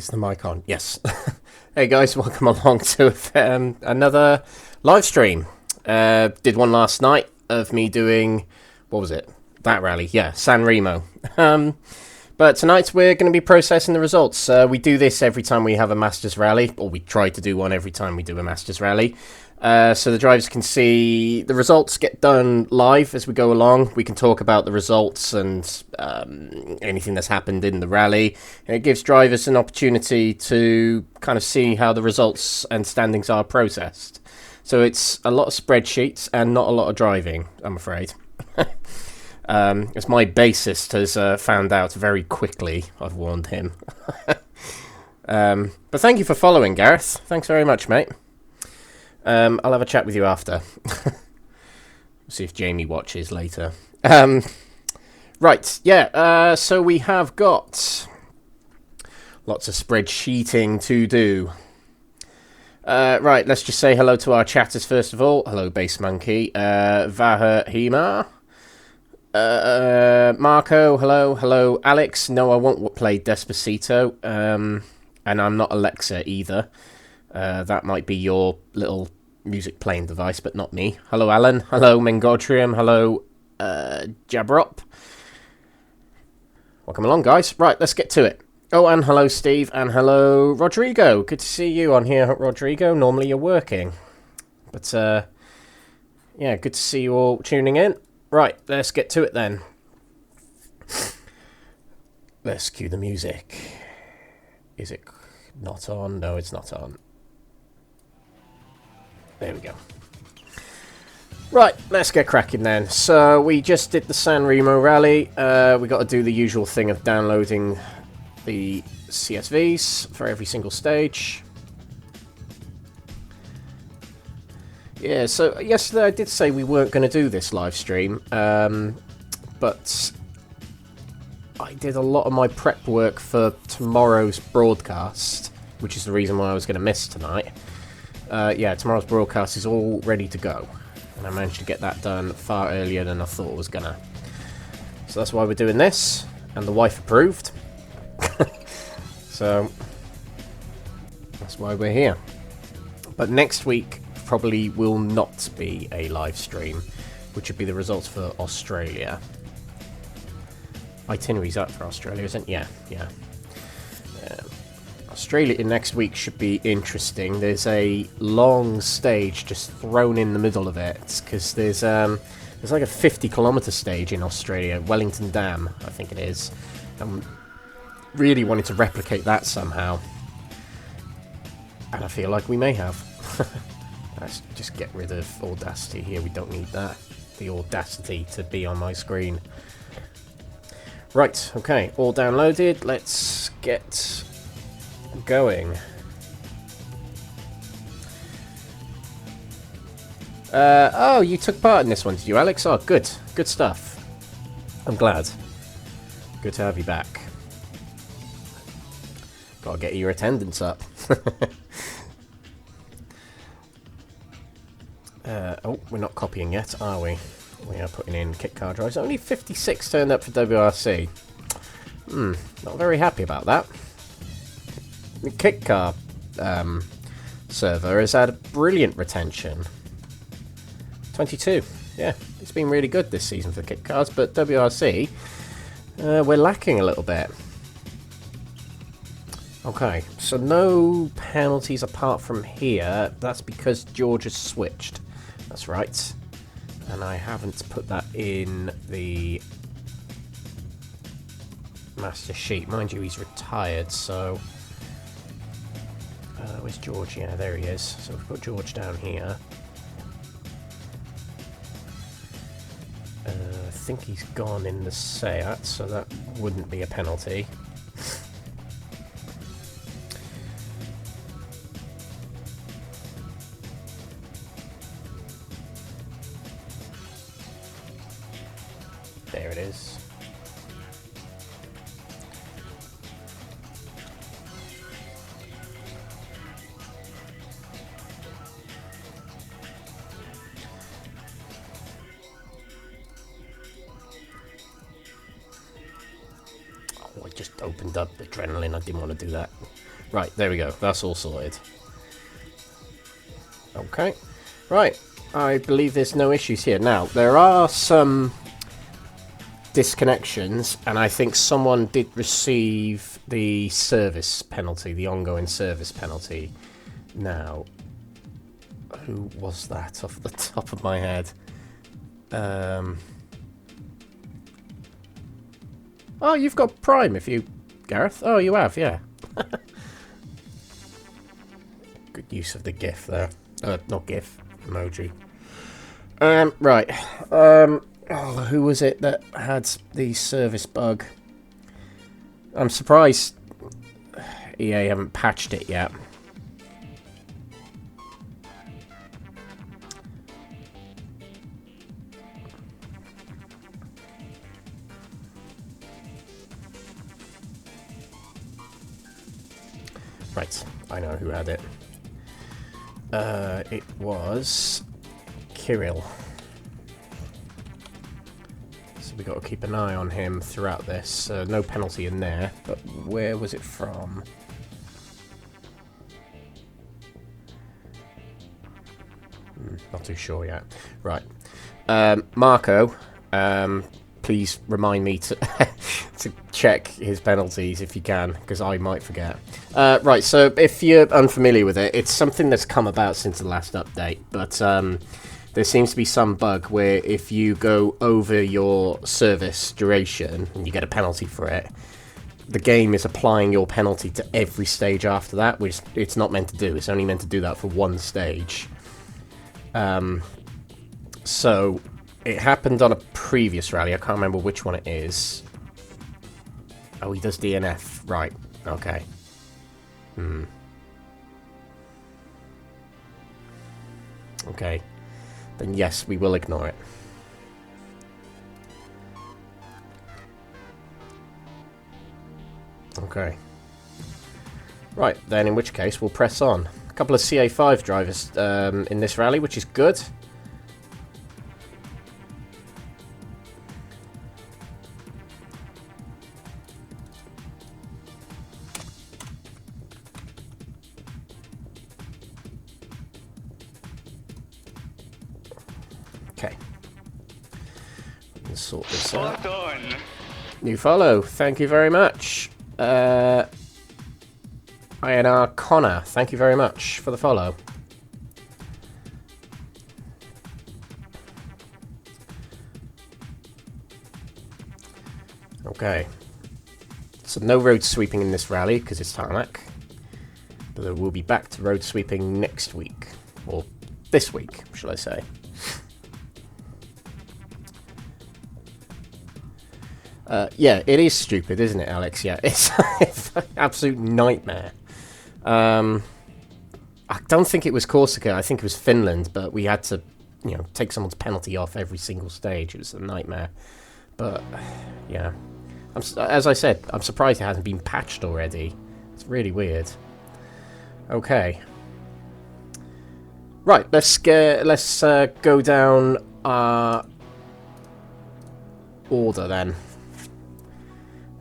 Is the mic on? Yes. Hey guys, welcome along to another live stream. Did one last night of me doing, what was it? That rally, yeah, Sanremo. But tonight we're going to be processing the results. We do this every time we have a Masters rally, or we try to do one every time we do a Masters rally. So the drivers can see the results get done live as we go along. We can talk about the results and anything that's happened in the rally. And it gives drivers an opportunity to kind of see how the results and standings are processed. So it's a lot of spreadsheets and not a lot of driving, I'm afraid. As my bassist has found out very quickly, I've warned him. But thank you for following, Gareth. Thanks very much, mate. I'll have a chat with you after. See if Jamie watches later. Right, yeah, so we have got lots of spreadsheeting to do. Right, let's just say hello to our chatters first of all. Hello, Bass Monkey. Vaha Hema. Marco, hello. Hello, Alex. No, I won't play Despacito. And I'm not Alexa either. That might be your little music playing device, but not me. Hello, Alan. Hello, Mengodrium. Hello, Jabrop. Welcome along, guys. Right, let's get to it. Oh, and hello, Steve. And hello, Rodrigo. Good to see you on here, Rodrigo. Normally you're working. But, yeah, good to see you all tuning in. Right, let's get to it then. Let's cue the music. Is it not on? No, it's not on. There we go. Right, let's get cracking then. So we just did the Sanremo rally. We got to do the usual thing of downloading the CSVs for every single stage. Yeah, so yesterday I did say we weren't going to do this live stream, but I did a lot of my prep work for tomorrow's broadcast, which is the reason why I was going to miss tonight. Yeah, tomorrow's broadcast is all ready to go, and I managed to get that done far earlier than I thought I was gonna. So that's why we're doing this, and the wife approved. So that's why we're here. But next week probably will not be a live stream, which would be the results for Australia. Itinerary's up for Australia, isn't it? Yeah. Australia next week should be interesting. There's a long stage just thrown in the middle of it, because there's like a 50-kilometre stage in Australia, Wellington Dam, I think it is. I'm really wanting to replicate that somehow, and I feel like we may have. Let's just get rid of Audacity here. We don't need that. The Audacity to be on my screen. Right, okay, all downloaded. Let's get going. Oh, you took part in this one, did you, Alex? Oh, good stuff. I'm glad. Good to have you back. Gotta get your attendance up. Oh, we're not copying yet, are we? We are putting in kit car drives. Only 56 turned up for WRC. Not very happy about that. The kit car server has had a brilliant retention. 22. Yeah, it's been really good this season for kit cars, but WRC, we're lacking a little bit. Okay, so no penalties apart from here. That's because George has switched. That's right. And I haven't put that in the master sheet. Mind you, he's retired, so... where's George? Yeah, there he is. So we've got George down here. I think he's gone in the Seat, so that wouldn't be a penalty. There it is. Oh, I just opened up Adrenaline. I didn't want to do that. Right, there we go. That's all sorted. Okay. Right. I believe there's no issues here. Now, there are some disconnections, and I think someone did receive the service penalty, the ongoing service penalty. Now, who was that off the top of my head? Oh, you've got Prime if you... Gareth? Oh, you have, yeah. Good use of the GIF there. Not GIF, emoji. Right. Oh, who was it that had the service bug? I'm surprised EA haven't patched it yet. Right, I know who had it. It was Kirill. So we got to keep an eye on him throughout this. No penalty in there, but where was it from? Not too sure yet. Right, Marco. Please remind me to to check his penalties if you can, because I might forget. Right, so if you're unfamiliar with it, it's something that's come about since the last update, but there seems to be some bug where if you go over your service duration and you get a penalty for it, the game is applying your penalty to every stage after that, which it's not meant to do. It's only meant to do that for one stage. So it happened on a previous rally. I can't remember which one it is. Oh, he does DNF. Right. Okay. Okay. Then yes, we will ignore it. Okay. Right, then in which case we'll press on. A couple of CA5 drivers in this rally, which is good. Okay. Let's sort this out. New follow, thank you very much. INR Connor, thank you very much for the follow. Okay. So no road sweeping in this rally because it's tarmac. But we'll be back to road sweeping next week. Or this week, shall I say. Yeah, it is stupid, isn't it, Alex? Yeah, it's an absolute nightmare. I don't think it was Corsica. I think it was Finland, but we had to, you know, take someone's penalty off every single stage. It was a nightmare. But yeah, as I said, I'm surprised it hasn't been patched already. It's really weird. Okay. Right, let's go down our order then.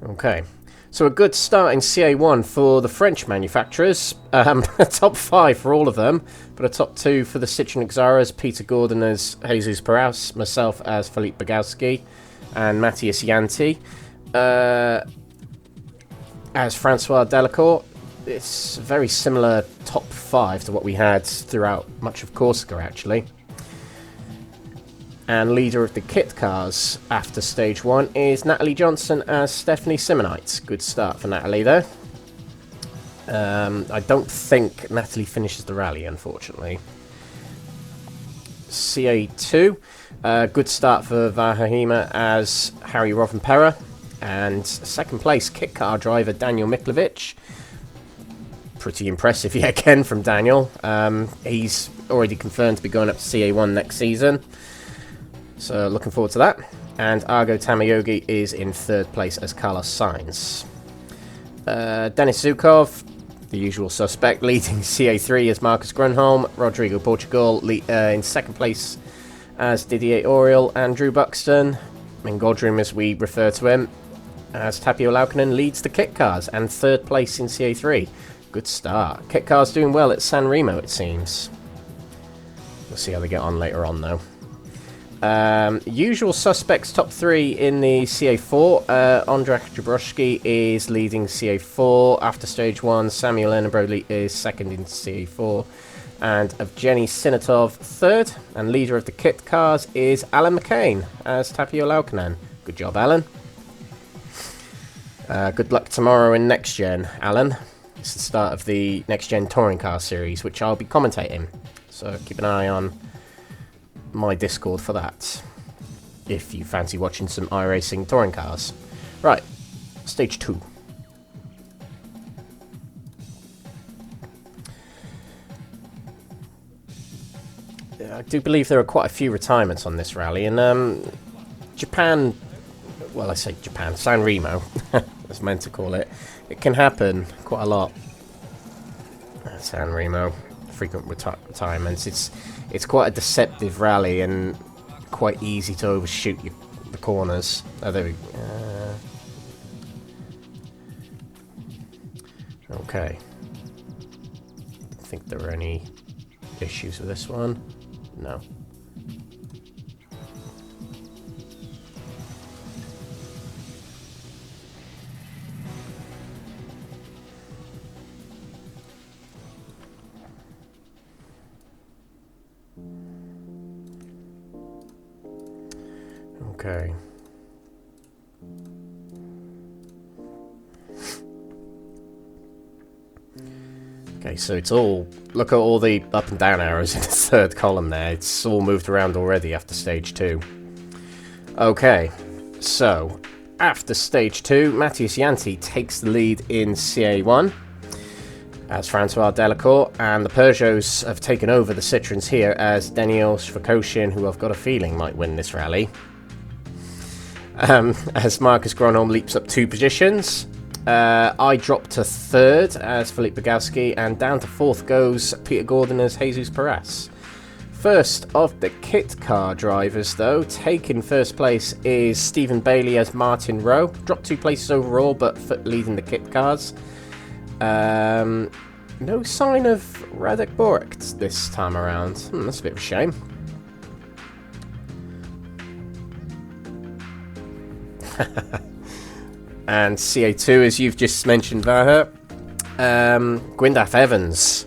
Okay, so a good start in CA1 for the French manufacturers. A top 5 for all of them, but a top 2 for the Citroën Xaras, Peter Gordon as Jesus Paraus, myself as Philippe Bogowski, and Matthias Janti as Francois Delacour. It's a very similar top 5 to what we had throughout much of Corsica, actually. And leader of the kit cars after stage 1 is Natalie Johnson as Stephanie Simonites. Good start for Natalie there. I don't think Natalie finishes the rally, unfortunately. CA2, good start for Vahahima as Harry Rovanperä. And second place, kit car driver Daniel Miklovic. Pretty impressive yet again from Daniel. He's already confirmed to be going up to CA1 next season. So looking forward to that. And Argo Tamayogi is in third place as Carlos Sainz. Denis Zukov, the usual suspect, leading CA3 as Marcus Grunholm. Rodrigo Portugal in second place as Didier Auriol. And Drew Buxton, Mingodrum as we refer to him, as Tapio Laukkanen leads the kit cars and third place in CA3. Good start. Kit car's doing well at Sanremo, it seems. We'll see how they get on later on, though. Usual suspects top 3 in the CA4. Ondrej Jabrowski is leading CA4 after stage 1. Samuel Enebro is second in CA4. And Evgeny Sinatov third. And leader of the kit cars is Alan McCain as Tapio Laukkanen. Good job, Alan. Good luck tomorrow in Next Gen, Alan. It's the start of the Next Gen Touring Car Series, which I'll be commentating. So keep an eye on my Discord for that, if you fancy watching some iRacing touring cars. Right, stage 2. I do believe there are quite a few retirements on this rally, and Japan, well, I say Japan, Sanremo, as meant to call it, it can happen quite a lot at Sanremo. Frequent retirements. It's quite a deceptive rally and quite easy to overshoot the corners. Oh, there we go. Okay. I think there were any issues with this one. No. Okay. Okay, so it's all... Look at all the up and down arrows in the third column there. It's all moved around already after stage 2. Okay, so after stage 2, Matthias Janti takes the lead in CA1 as Francois Delacour, and the Peugeots have taken over the Citroens here as Daniel Svakoshin, who I've got a feeling might win this rally. As Marcus Gronholm leaps up 2 positions. I drop to 3rd as Philippe Bogowski, and down to 4th goes Peter Gordon as Jesus Perez. First of the kit car drivers, though, taking first place is Stephen Bailey as Martin Rowe. Dropped 2 places overall, but leading the kit cars. No sign of Radek Borek this time around. That's a bit of a shame. And CA2, as you've just mentioned, Vaher, Gwyndaf Evans,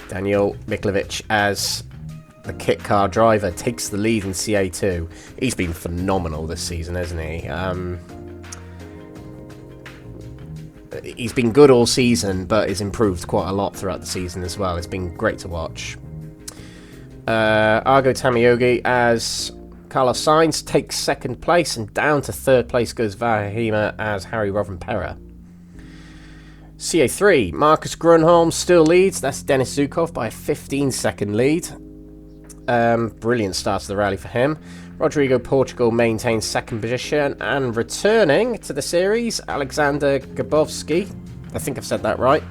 Daniel Miklovic as the kit car driver, takes the lead in CA2. He's been phenomenal this season, hasn't he? He's been good all season, but has improved quite a lot throughout the season as well. It's been great to watch. Argo Tamiyogi as Carlos Sainz takes 2nd place, and down to 3rd place goes Vahima as Harry Rovanperä. CA3, Marcus Grönholm still leads. That's Denis Zukov by a 15-second lead. Brilliant start to the rally for him. Rodrigo Portugal maintains 2nd position, and returning to the series, Alexander Gabowski. I think I've said that right.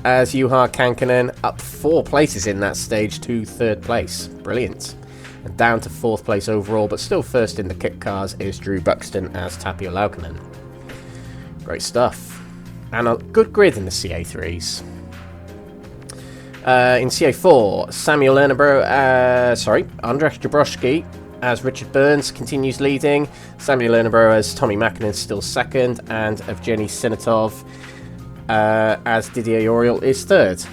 As Juha Kankkunen up 4 places in that stage to 3rd place. Brilliant. And down to 4th place overall, but still first in the kit cars, is Drew Buxton as Tapio Laukkanen. Great stuff. And a good grid in the CA3s. In CA4, Samuel Enebro, Ondrej Jabrowski as Richard Burns continues leading. Samuel Enebro as Tommy Mäkinen still 2nd, and Evgeny Sinatov as Didier Auriol is 3rd.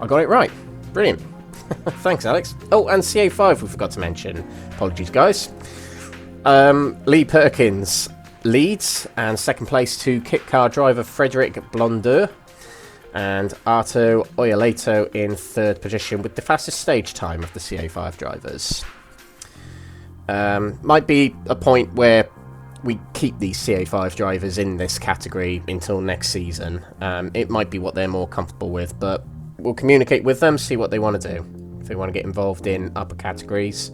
I got it right. Brilliant. Thanks, Alex. Oh, and CA5 we forgot to mention. Apologies, guys. Lee Perkins leads, and 2nd place to kit car driver Frederic Blondeur, and Arto Oyaleto in 3rd position with the fastest stage time of the CA5 drivers. Might be a point where we keep these CA5 drivers in this category until next season. It might be what they're more comfortable with, but we'll communicate with them, see what they want to do. If they want to get involved in upper categories.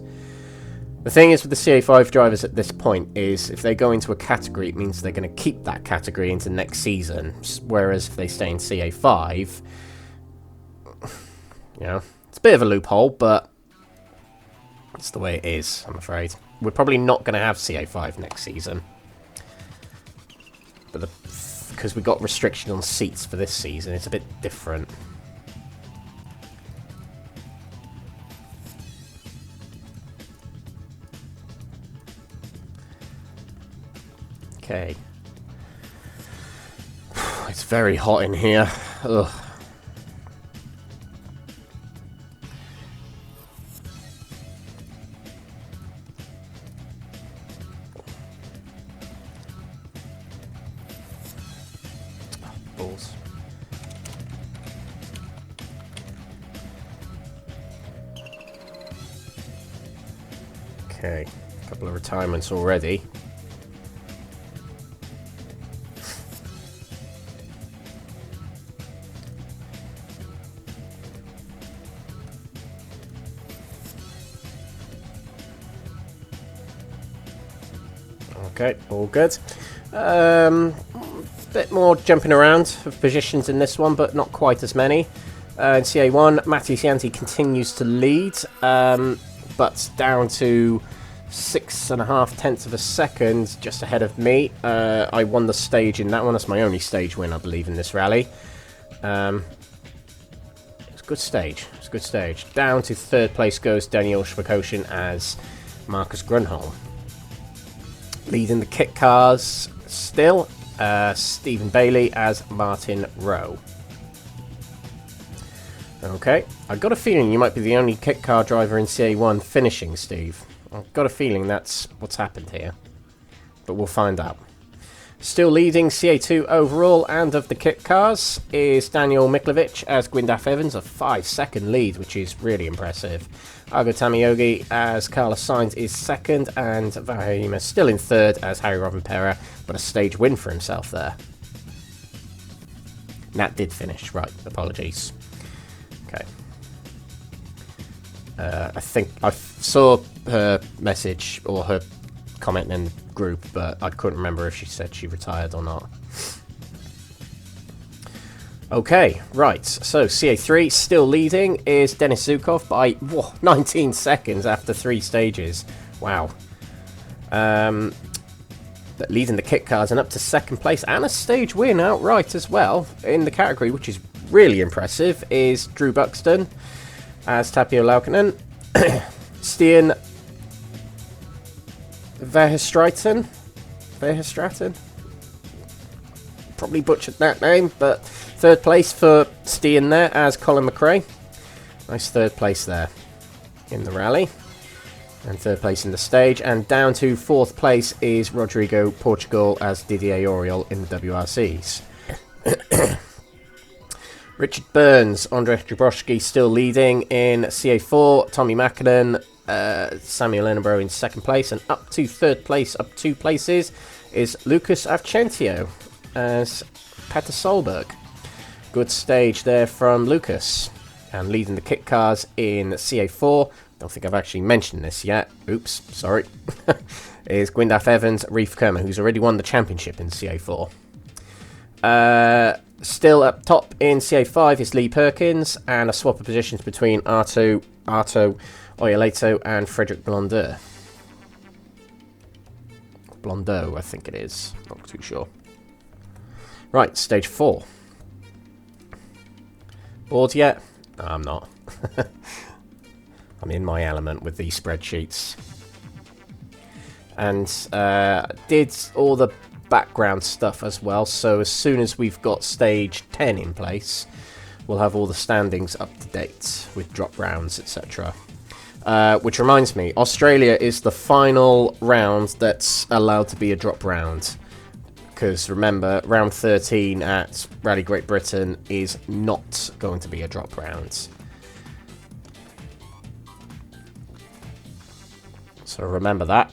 The thing is with the CA5 drivers at this point is if they go into a category, it means they're going to keep that category into next season. Whereas if they stay in CA5, you know, it's a bit of a loophole, but it's the way it is, I'm afraid. We're probably not going to have CA5 next season. But the because we got restriction on seats for this season. It's a bit different. Okay. It's very hot in here. Ugh. Balls. Okay, a couple of retirements already. Okay, all good. Bit more jumping around of positions in this one, but not quite as many. In CA1, Matti Cianti continues to lead, but down to 6.5 tenths of a second, just ahead of me. I won the stage in that one. That's my only stage win, I believe, in this rally. It's a good stage. It's a good stage. Down to third place goes Daniel Schwakoshin as Marcus Grunholm. Leading the kit cars still, Stephen Bailey as Martin Rowe. Okay, I've got a feeling you might be the only kit car driver in CA1 finishing, Steve. I've got a feeling that's what's happened here, but we'll find out. Still leading CA2 overall and of the kit cars is Daniel Miklovic as Gwyndaf Evans, a 5-second lead, which is really impressive. Argo Tamiyogi as Carlos Sainz is second, and Vahima still in third as Harry Rovanpera, but a stage win for himself there. Nat did finish, right, apologies. Okay. I think I saw her message or her comment in the group, but I couldn't remember if she said she retired or not. Okay, right, so CA3 still leading is Denis Zukov by 19 seconds after 3 stages. Wow. Leading the kit cars and up to second place and a stage win outright as well in the category, which is really impressive, is Drew Buxton as Tapio Laukkanen. Stian Verhestraten. Probably butchered that name, but third place for Stian there as Colin McRae. Nice third place there in the rally. And third place in the stage. And down to fourth place is Rodrigo Portugal as Didier Auriol in the WRCs. Richard Burns, Andrzej Jabrowski still leading in CA4. Tommy Mackinnon, Samuel Enebro in second place. And up to third place, up 2 places, is Lucas Avcentio as Peter Solberg. Good stage there from Lucas. And leading the kit cars in CA4, don't think I've actually mentioned this yet, oops, sorry, is Gwyndaf Evans, Reef Kerma, who's already won the championship in CA4. Still up top in CA5 is Lee Perkins, and a swap of positions between Arto Oyeleto and Frederick Blondeau. Blondeau, I think it is, not too sure. Right, stage 4. Bored yet? No, I'm not. I'm in my element with these spreadsheets. And did all the background stuff as well, so as soon as we've got stage 10 in place, we'll have all the standings up to date with drop rounds, etc. Which reminds me, Australia is the final round that's allowed to be a drop round. Because remember, round 13 at Rally Great Britain is not going to be a drop round. So remember that.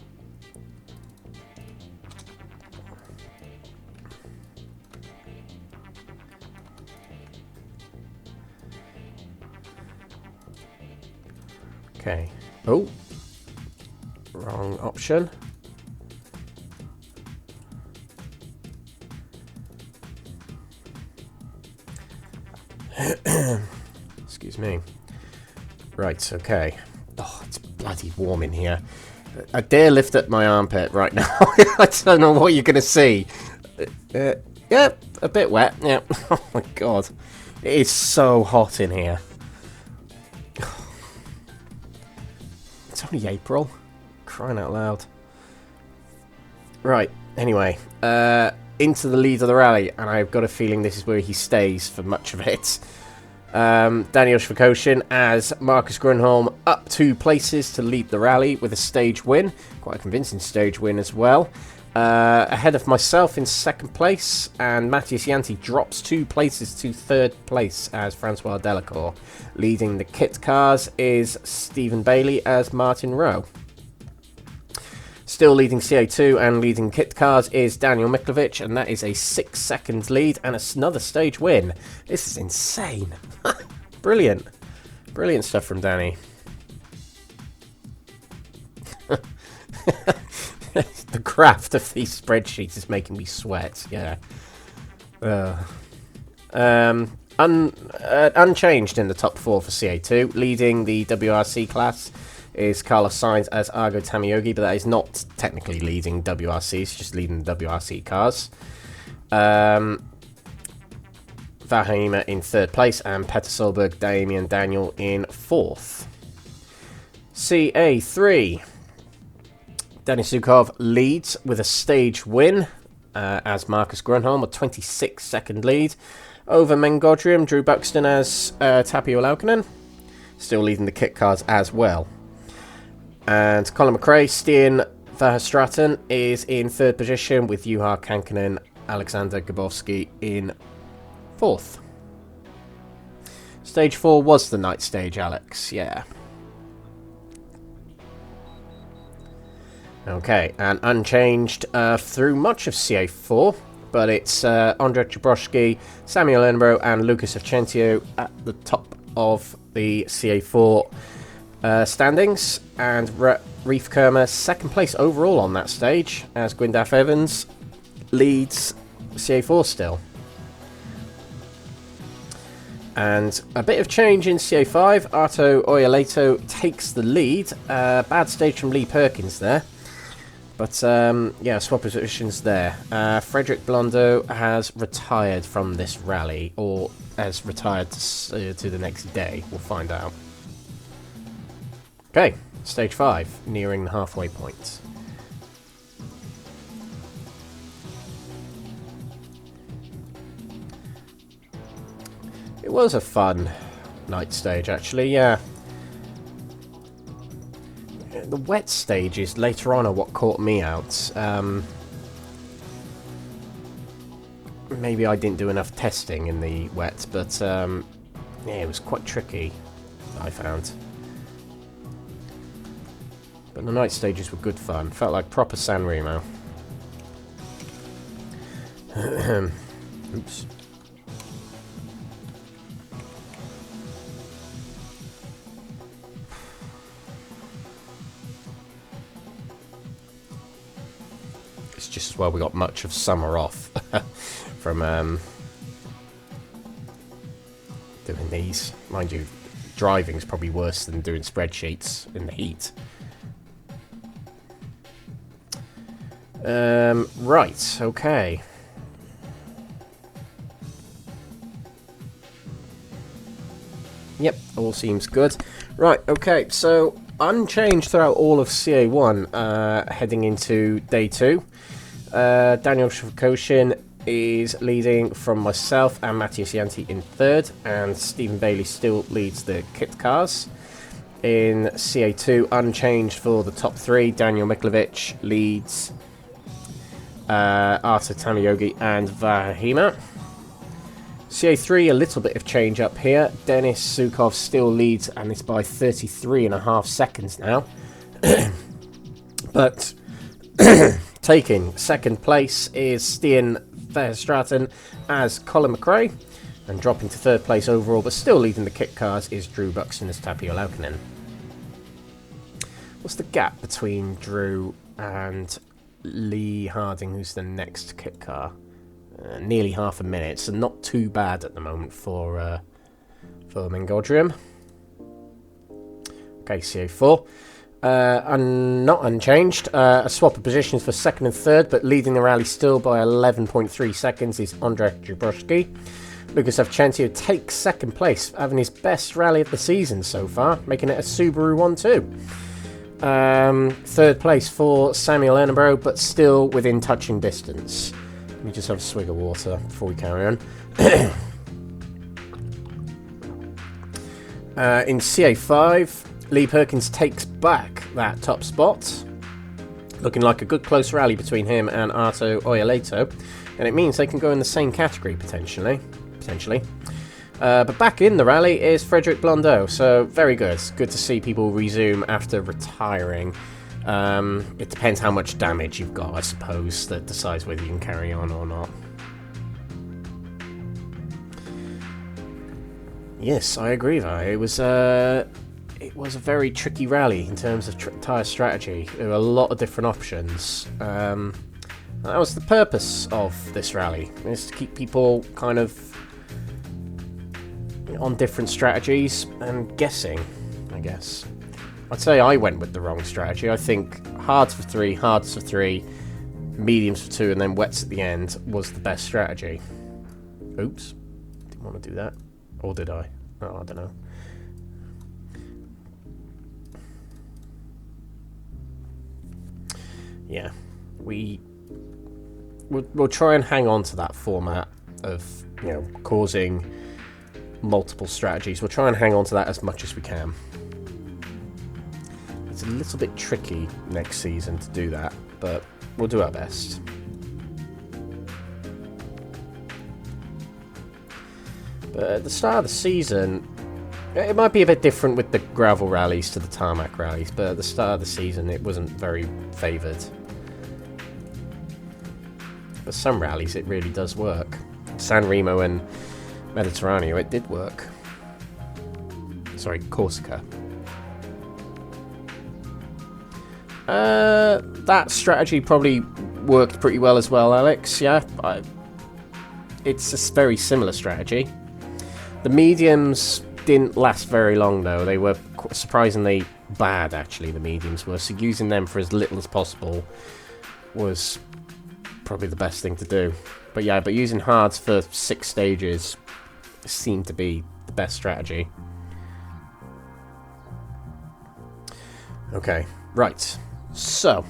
Okay. Oh. Wrong option. Excuse me. Right, okay. Oh, it's bloody warm in here. I dare lift up my armpit right now. I don't know what you're going to see. Yeah, a bit wet. Yeah. Oh my god. It is so hot in here. It's only April. Crying out loud. Right, anyway. Into the lead of the rally, and I've got a feeling this is where he stays for much of it. Daniel Schwarzenegger as Marcus Grönholm up 2 places to lead the rally with a stage win. Quite a convincing stage win as well. Ahead of myself in 2nd place, and Matthias Janti drops 2 places to 3rd place as Francois Delacour. Leading the kit cars is Stephen Bailey as Martin Rowe. Still leading CA2 and leading kit cars is Daniel Miklovic, and that is a 6-second lead and another stage win. This is insane. Brilliant. Brilliant stuff from Danny. The craft of these spreadsheets is making me sweat. Yeah. Unchanged in the top 4 for CA2. Leading the WRC class is Carlos Sainz as Argo Tamiyogi, but that is not technically leading WRC, it's just leading the WRC cars. Vahima in 3rd place, and Petter Solberg, Damian Daniel in 4th. CA3. Denis Zukov leads with a stage win as Marcus Grönholm, a 26-second lead over Mengodrium. Drew Buxton as Tapio Laukkanen, still leading the kit cars as well. And Colin McRae, Stian Verstraeten is in 3rd position with Juha Kankkunen, Alexander Gabowski in 4th. Stage 4 was the night stage, Alex, yeah. Okay, and unchanged through much of CA4, but it's Andrzej Jabrowski, Samuel Enbro and Lucas Avcentio at the top of the CA4 standings, and Reef Kermer 2nd place overall on that stage, as Gwyndaf Evans leads CA4 still. And a bit of change in CA5, Arto Oyaleto takes the lead. Bad stage from Lee Perkins there. But, yeah, swap positions there. Frederick Blondo has retired from this rally, or has retired to the next day. We'll find out. Okay, stage 5, nearing the halfway point. It was a fun night stage, actually, yeah. The wet stages later on are what caught me out. Maybe I didn't do enough testing in the wet, but yeah, it was quite tricky, I found. But the night stages were good fun. Felt like proper Sanremo. Oops. It's just as well we got much of summer off from doing these. Mind you, driving's probably worse than doing spreadsheets in the heat. Right, okay. Yep, all seems good. Right, okay, so unchanged throughout all of CA1 heading into day 2. Daniel Shvukoshin is leading from myself and Matthias Janti in 3rd, and Stephen Bailey still leads the kit cars. In CA2, unchanged for the top 3, Daniel Miklovic leads Arta Tamiyogi and Vahima. CA3, a little bit of change up here. Denis Zukov still leads, and it's by 33.5 seconds now. But taking 2nd place is Stian Verstraeten as Colin McRae, and dropping to 3rd place overall, but still leading the kit cars, is Drew Buxton as Tapio Laukkanen. What's the gap between Drew and Lee Harding, who's the next kit car? Nearly half a minute, so not too bad at the moment for Mengodrium. Okay, CA4. Not unchanged. A swap of positions for second and third, but leading the rally still by 11.3 seconds is Andrzej Jabrowski. Lucas Avcentiev takes second place, having his best rally of the season so far, making it a Subaru 1-2. Third place for Samuel Earnborough, but still within touching distance. Let me just have a swig of water before we carry on. In CA5, Lee Perkins takes back that top spot, looking like a good close rally between him and Arto Oyaleto, and it means they can go in the same category potentially. But back in the rally is Frederic Blondeau, so very good. Good to see people resume after retiring. It depends how much damage you've got, I suppose, that decides whether you can carry on or not. Yes, I agree, Vi. It was a very tricky rally in terms of tyre strategy. There were a lot of different options. That was the purpose of this rally, is to keep people kind of on different strategies and guessing, I guess. I'd say I went with the wrong strategy. I think hards for 3, hards for 3, mediums for 2, and then wets at the end was the best strategy. Oops. Didn't want to do that. Or did I? Oh, I don't know. Yeah. We'll try and hang on to that format of, causing multiple strategies. We'll try and hang on to that as much as we can. It's a little bit tricky next season to do that, but we'll do our best. But at the start of the season, it might be a bit different with the gravel rallies to the tarmac rallies, but at the start of the season it wasn't very favoured. But some rallies it really does work. Sanremo and Mediterraneo, it did work. Sorry, Corsica. That strategy probably worked pretty well as well, Alex. Yeah, it's a very similar strategy. The mediums didn't last very long, though. They were surprisingly bad, actually, the mediums were. So using them for as little as possible was probably the best thing to do. But yeah, using hards for 6 stages seemed to be the best strategy. Okay, right. So,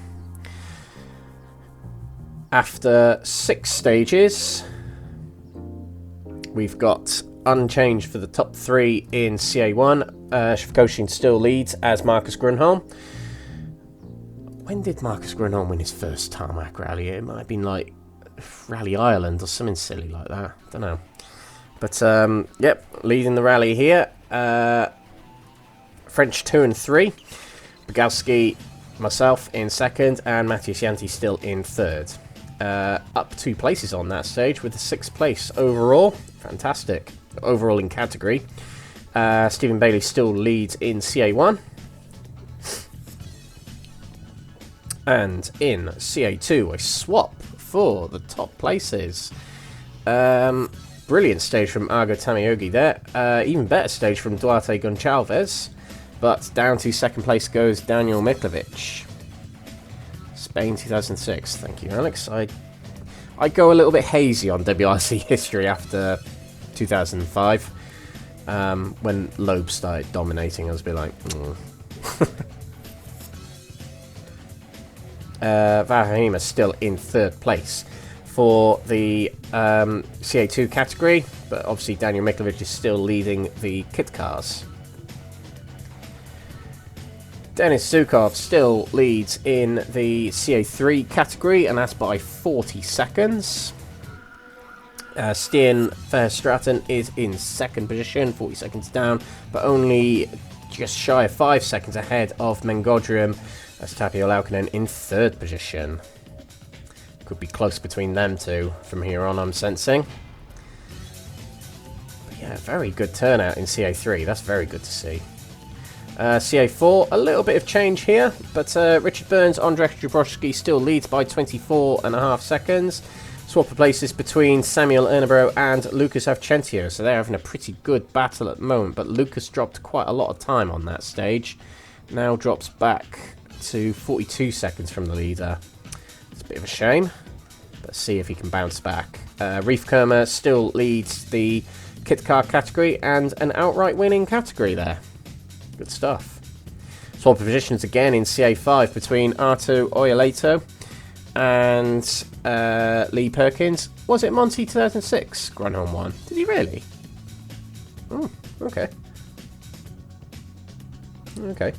after 6 stages, we've got unchanged for the top 3 in CA1. Shvkoshin still leads as Marcus Grunholm. When did Marcus Grunholm win his first tarmac rally? It might have been like Rally Ireland or something silly like that. I don't know. But, yep, leading the rally here. French 2 and 3. Bogalski, myself in second, and Matthias Janti still in third. Up 2 places on that stage with the 6th place overall. Fantastic. Overall in category. Stephen Bailey still leads in CA1. And in CA2, a swap for the top places. Brilliant stage from Argo Tamayogi there. Even better stage from Duarte Goncalves. But down to second place goes Daniel Miklovic. Spain 2006. Thank you, Alex. I go a little bit hazy on WRC history after 2005. When Loeb started dominating, I was a bit like, Vahima still in third place for the CA2 category, but obviously Daniel Miklovic is still leading the kit cars. Denis Zukov still leads in the CA3 category, and that's by 40 seconds. Stian Verstraeten is in second position, 40 seconds down, but only just shy of 5 seconds ahead of Mengodrium. That's Tapio Laukkanen in third position. Could be close between them two from here on, I'm sensing. But yeah, very good turnout in CA3. That's very good to see. CA4, a little bit of change here, but Richard Burns, Andrzej Jabrowski still leads by 24.5 seconds. Swap of places between Samuel Earnborough and Lucas Avcentiev, so they're having a pretty good battle at the moment, but Lucas dropped quite a lot of time on that stage. now drops back to 42 seconds from the leader. It's a bit of a shame. Let's see if he can bounce back. Reef Kerma still leads the kit car category and an outright winning category there. Good stuff. Swap positions again in CA5 between Artu Oyaleto and Lee Perkins. Was it Monty 2006 Grunholm won? Did he really? Oh, okay. Okay.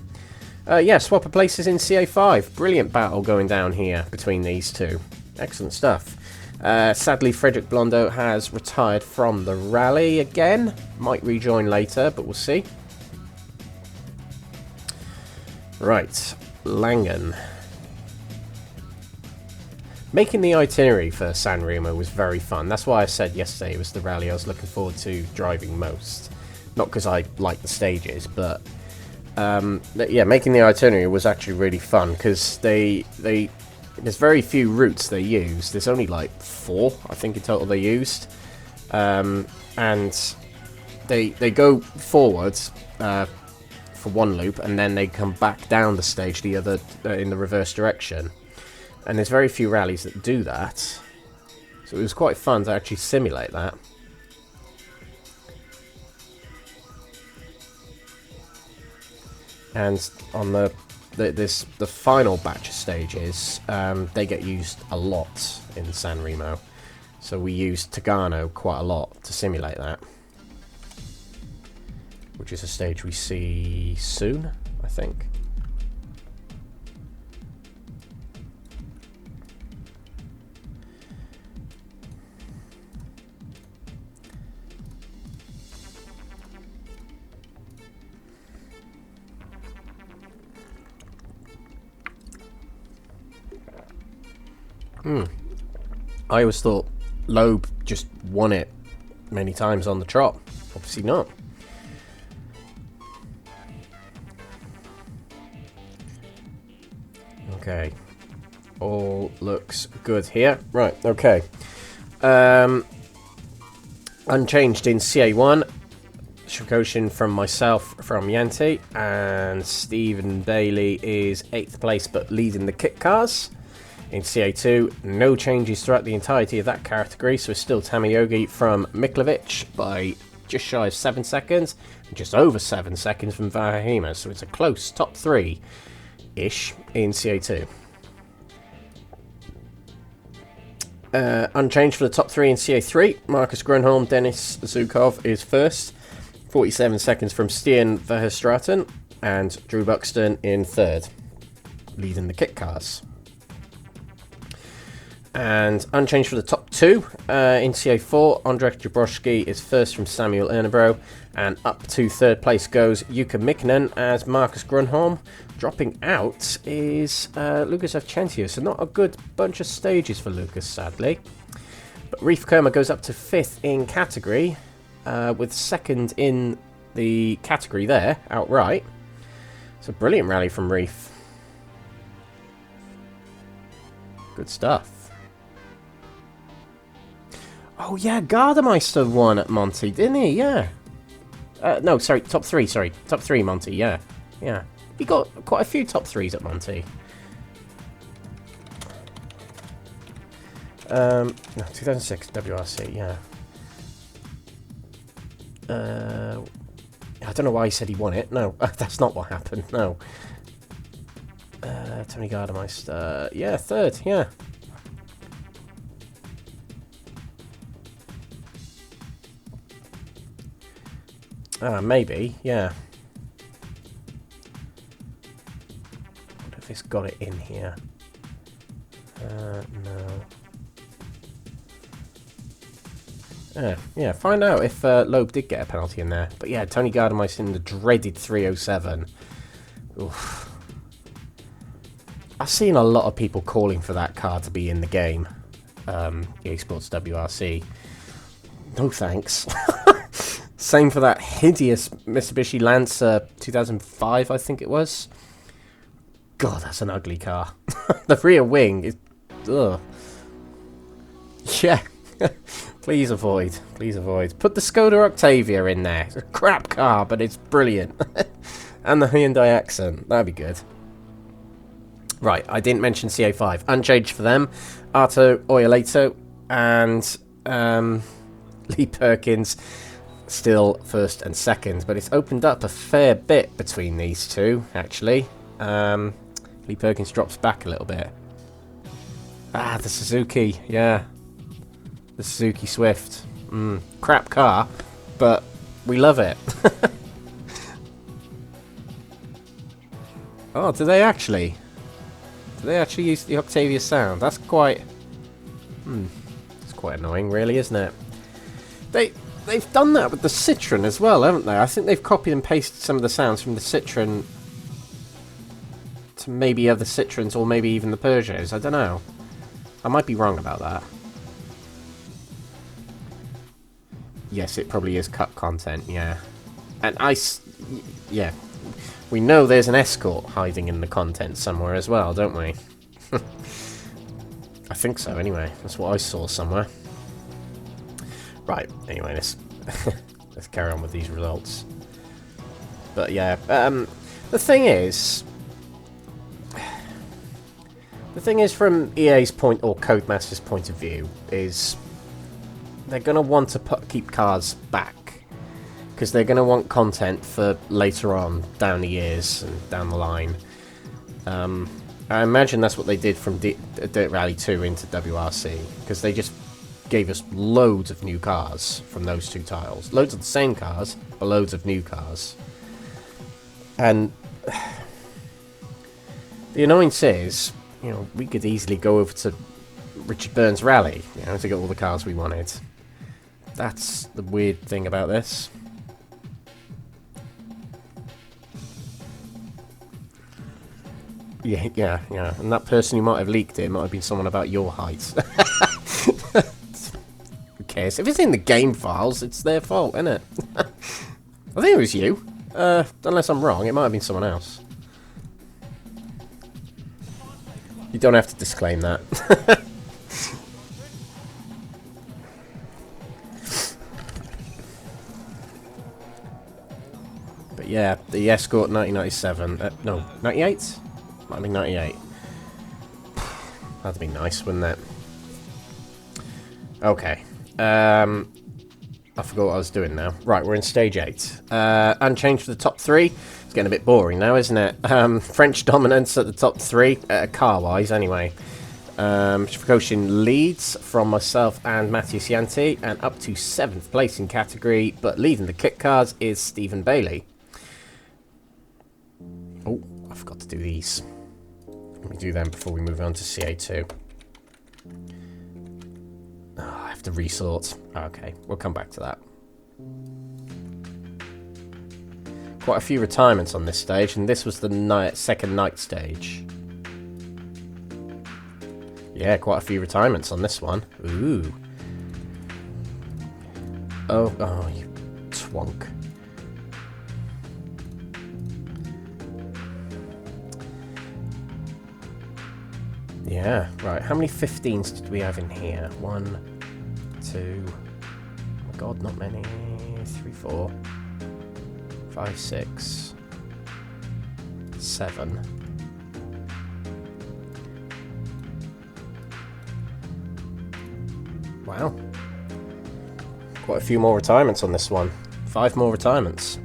Yeah, swap of places in CA5. Brilliant battle going down here between these two. Excellent stuff. Sadly, Frederick Blondo has retired from the rally again. Might rejoin later, but we'll see. Right, Langen. Making the itinerary for Sanremo was very fun. That's why I said yesterday it was the rally I was looking forward to driving most. Not because I like the stages, but yeah, making the itinerary was actually really fun because there's very few routes they use. There's only like 4, I think, in total they used, and they go forwards for one loop, and then they come back down the stage the other in the reverse direction. And there's very few rallies that do that, so it was quite fun to actually simulate that. And on the final batch of stages, they get used a lot in Sanremo, so we used Tagano quite a lot to simulate that, which is a stage we see soon, I think. I always thought Loeb just won it many times on the trot. Obviously not. Okay. All looks good here. Right, okay. Unchanged in CA1. Shokoshin from myself from Yanti. And Stephen Bailey is 8th place but leading the kit cars. In CA2, no changes throughout the entirety of that category, so it's still Tamayogi from Miklovic by just shy of 7 seconds, and just over 7 seconds from Vahima, so it's a close top 3-ish in CA2. Unchanged for the top 3 in CA3, Marcus Grunholm, Dennis Zukov is first, 47 seconds from Stian Verhestraten, and Drew Buxton in third, leading the kit cars. And unchanged for the top 2 in CA4, Andrzej Jabrowski is first from Samuel Ernebro, and up to third place goes Jukka Mikkonen as Marcus Grunholm. Dropping out is Lucas Avcentio, so not a good bunch of stages for Lucas, sadly. But Reef Kerma goes up to 5th in category, with 2nd in the category there, outright. It's a brilliant rally from Reef. Good stuff. Oh yeah, Gardemeister won at Monty, didn't he? Yeah. No, sorry, top 3, Top 3 Monty, yeah. Yeah. He got quite a few top 3s at Monty. No, 2006 WRC, yeah. I don't know why he said he won it. No, that's not what happened, no. Tony Gardemeister, yeah, 3rd, yeah. Maybe, yeah. What if it's got it in here? No. Yeah, find out if Loeb did get a penalty in there. But yeah, Tony Gardemeister in the dreaded 307. Oof. I've seen a lot of people calling for that car to be in the game. EA Sports WRC. No thanks. Same for that hideous Mitsubishi Lancer 2005, I think it was. God, that's an ugly car. The rear wing is... Ugh. Yeah. Please avoid. Please avoid. Put the Skoda Octavia in there. It's a crap car, but it's brilliant. And the Hyundai accent. That'd be good. Right, I didn't mention CA5. Unchanged for them. Arto Oyolato and Lee Perkins still first and second. But it's opened up a fair bit between these two, actually. Lee Perkins drops back a little bit. Ah, the Suzuki. Yeah. The Suzuki Swift. Crap car, but we love it. Oh, do they actually? Do they actually use the Octavia sound? That's quite... it's quite annoying, really, isn't it? They've done that with the Citroen as well, haven't they? I think they've copied and pasted some of the sounds from the Citroen to maybe other Citroens or maybe even the Peugeots. I don't know. I might be wrong about that. Yes, it probably is cut content, yeah. And yeah. We know there's an Escort hiding in the content somewhere as well, don't we? I think so, anyway. That's what I saw somewhere. Right, anyway, let's carry on with these results. But yeah, the thing is from EA's point, or Codemaster's point of view, is they're going to want to keep cars back. Because they're going to want content for later on, down the years and down the line. I imagine that's what they did from Dirt Rally 2 into WRC. Because they just gave us loads of new cars from those two titles. Loads of the same cars, but loads of new cars. And the annoyance is, you know, we could easily go over to Richard Burns Rally, you know, to get all the cars we wanted. That's the weird thing about this. Yeah. And that person who might have leaked it might have been someone about your height. Who cares? If it's in the game files, it's their fault, isn't it? I think it was you. Unless I'm wrong, it might have been someone else. You don't have to disclaim that. But yeah, the Escort 1997. No, 98? Might have been 98. That'd be nice, wouldn't it? Okay. I forgot what I was doing now. Right, we're in stage 8. Unchanged for the top 3. It's getting a bit boring now, isn't it? French dominance at the top 3, car-wise anyway. Shifakoshin leads from myself and Matthias Yanti, and up to 7th place in category, but leading the kit cars is Stephen Bailey. Oh, I forgot to do these. Let me do them before we move on to CA2. Oh, I have to resort. Okay, we'll come back to that. Quite a few retirements on this stage, and this was the second night stage. Yeah, quite a few retirements on this one. Ooh. Oh, you twonk. Yeah, right. How many 15s did we have in here? 1, 2... Oh my god, not many. 3, 4... 5, 6... 7... Wow. Quite a few more retirements on this one. 5 more retirements.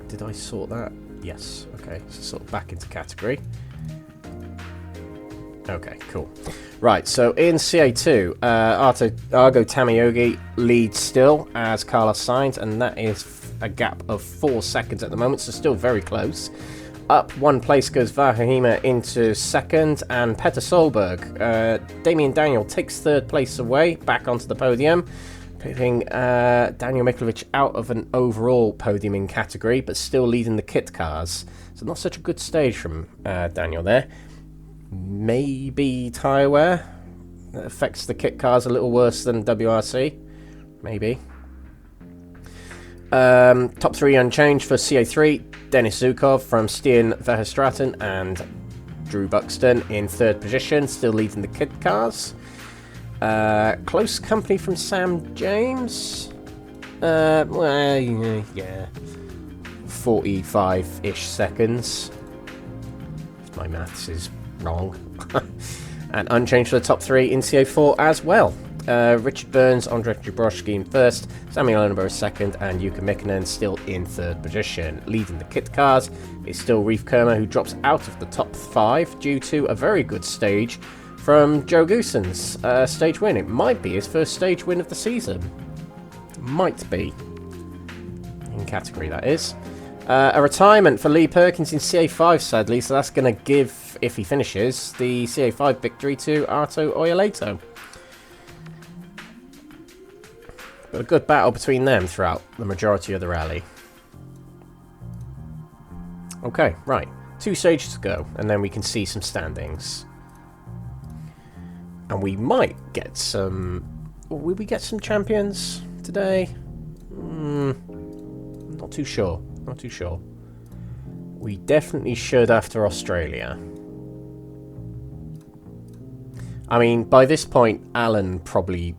Did I sort that? Yes. Okay, so sort of back into category. Okay, cool. Right, so in CA2, Argo Tamayogi leads still as Carlos Sainz, and that is a gap of 4 seconds at the moment, so still very close. Up 1 place goes Vahima into second, and Petter Solberg. Damien Daniel takes 3rd place away, back onto the podium, putting Daniel Miklovic out of an overall podiuming category, but still leading the kit cars. So not such a good stage from Daniel there. Maybe tyre wear that affects the kit cars a little worse than WRC. Maybe. Top 3 unchanged for CA3. Denis Zukov from Stian Verhestraten and Drew Buxton in 3rd position, still leading the kit cars. Close company from Sam James. Well, yeah. 45-ish seconds. If my maths is wrong. And unchanged for the top 3 in CO4 as well. Richard Burns, Andre Jabrowski in first, Samuel Olenberg second, and Jukka Mikkonen still in third position. Leading the kit cars is still Reef Kermer, who drops out of the top 5 due to a very good stage from Joe Goosen's stage win. It might be his first stage win of the season. Might be. In category, that is. A retirement for Lee Perkins in CA5, sadly, so that's going to give, if he finishes, the CA5 victory to Arto Oyaleto. But a good battle between them throughout the majority of the rally. Okay, right. 2 stages to go, and then we can see some standings. And we might get some... Will we get some champions today? Not too sure. Not too sure. We definitely should after Australia. I mean, by this point, Alan probably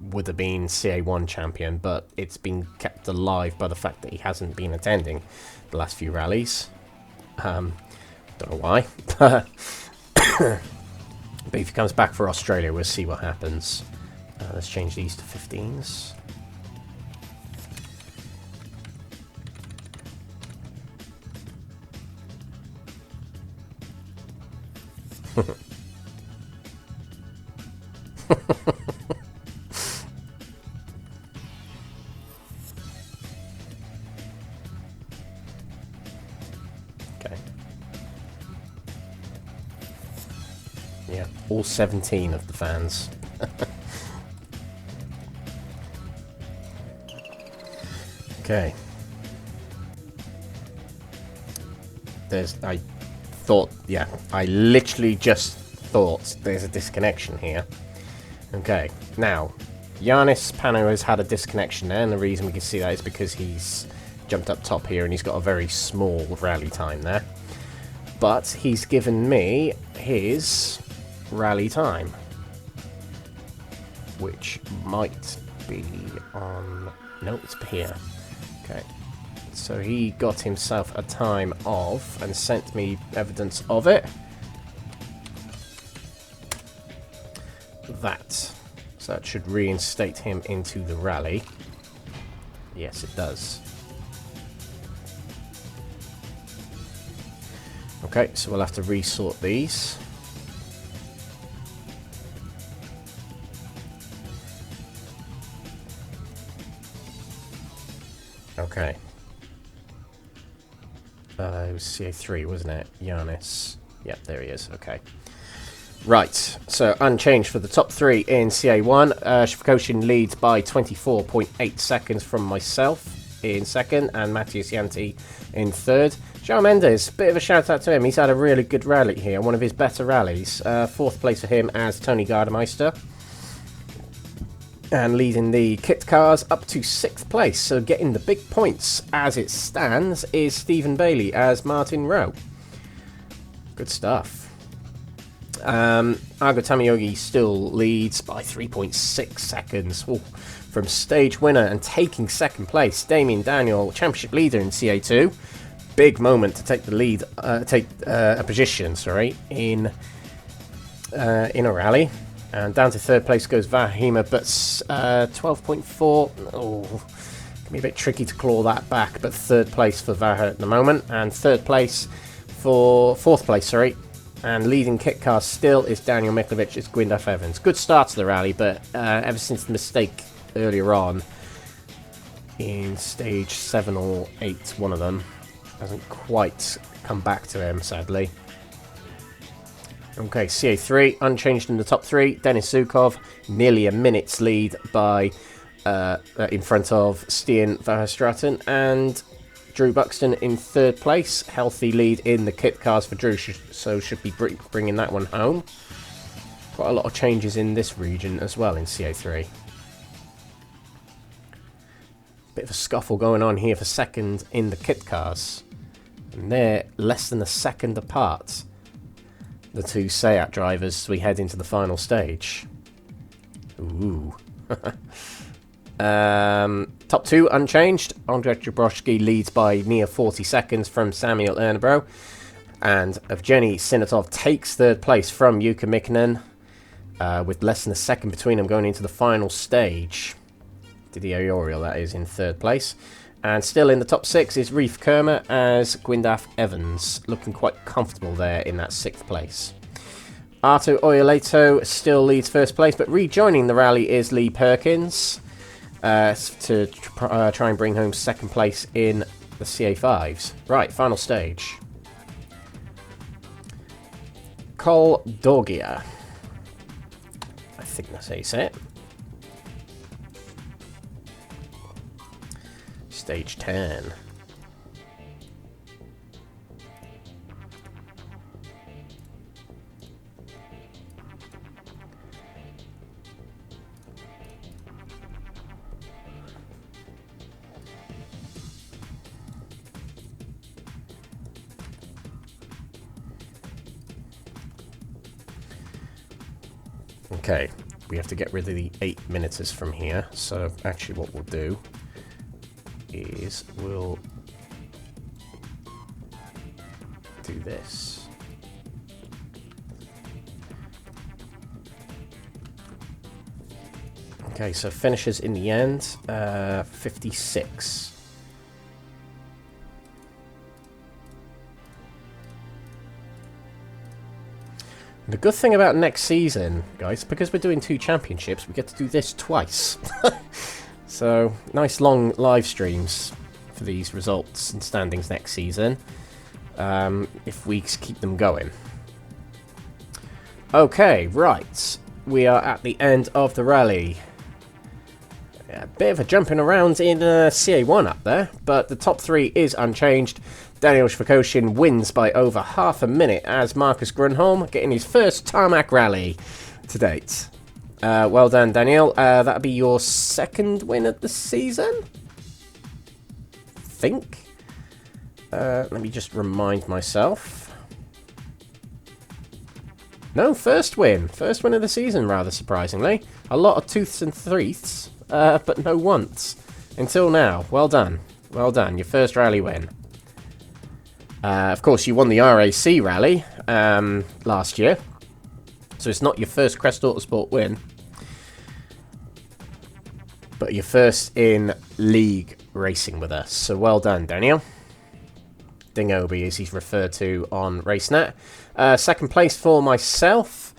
would have been CA1 champion, but it's been kept alive by the fact that he hasn't been attending the last few rallies. Don't know why. But if he comes back for Australia, we'll see what happens. Let's change these to 15s. Okay. Yeah, all 17 of the fans. Okay. I literally just thought there's a disconnection here. Okay, now, Giannis Pano has had a disconnection there, and the reason we can see that is because he's jumped up top here and he's got a very small rally time there. But he's given me his rally time, which might be on... No, it's here. Okay. So he got himself a time of, and sent me evidence of it. So that should reinstate him into the rally. Yes, it does. Okay, so we'll have to resort these. Okay. It was CA3, wasn't it? Giannis. Yep, there he is. Okay. Right, so unchanged for the top 3 in CA1. Shifakoshin leads by 24.8 seconds from myself in second, and Matthias Yanti in third. João Mendes, bit of a shout out to him. He's had a really good rally here, one of his better rallies. 4th place for him as Tony Gardemeister. And leading the kit cars up to 6th place, so getting the big points as it stands is Stephen Bailey as Martin Rowe. Good stuff. Argo Tamiyogi still leads by 3.6 seconds from stage winner and taking 2nd place. Damien Daniel, championship leader in CA2. Big moment to take the lead, a position, in a rally. And down to 3rd place goes Vahima, but 12.4. Oh, can be a bit tricky to claw that back, but 3rd place for Vaha at the moment, and 3rd place for 4th place, and leading kit car still is Daniel Miklovic, it's Gwyndaf Evans. Good start to the rally, but ever since the mistake earlier on in stage 7 or 8, one of them hasn't quite come back to him, sadly. Okay, CA3, unchanged in the top 3. Denis Zukov, nearly a minute's lead by in front of Stian Verhofstratton, and Drew Buxton in 3rd place. Healthy lead in the kit cars for Drew, so should be bringing that one home. Quite a lot of changes in this region as well in CA3. Bit of a scuffle going on here for 2nd in the kit cars. And they're less than a second apart, the two Seat drivers, as we head into the final stage. Ooh. Top 2 unchanged. Andrzej Jabrowski leads by near 40 seconds from Samuel Ernebro. And Evgeny Sinatov takes third place from Jukka Mikkonen, with less than a second between them going into the final stage. Didier Auriol, that is, in third place. And still in the top 6 is Reef Kermer as Gwyndaf Evans, looking quite comfortable there in that 6th place. Arto Oyoleto still leads first place, but rejoining the rally is Lee Perkins to try and bring home 2nd place in the CA5s. Right, final stage. Kol Dorgia. I think that's how you say it. Stage 10. Okay, we have to get rid of the 8-minuters from here, so actually what we'll do is we'll do this. Okay, so finishes in the end, 56. The good thing about next season, guys, because we're doing 2 championships, we get to do this twice. So, nice long live streams for these results and standings next season, if we keep them going. Okay, right. We are at the end of the rally. A bit of a jumping around in CA1 up there, but the top 3 is unchanged. Daniel Svekoshin wins by over half a minute as Marcus Grunholm getting his first tarmac rally to date. Well done, Daniel. That'll be your 2nd win of the season, I think. Let me just remind myself. No, first win. First win of the season, rather surprisingly. A lot of tooths and threeths, but no once. Until now. Well done. Well done. Your first rally win. Of course, you won the RAC rally last year, so it's not your first Crest Autosport win, but your first in league racing with us. So well done, Daniel. Dingoby, as he's referred to on RaceNet. 2nd place for myself,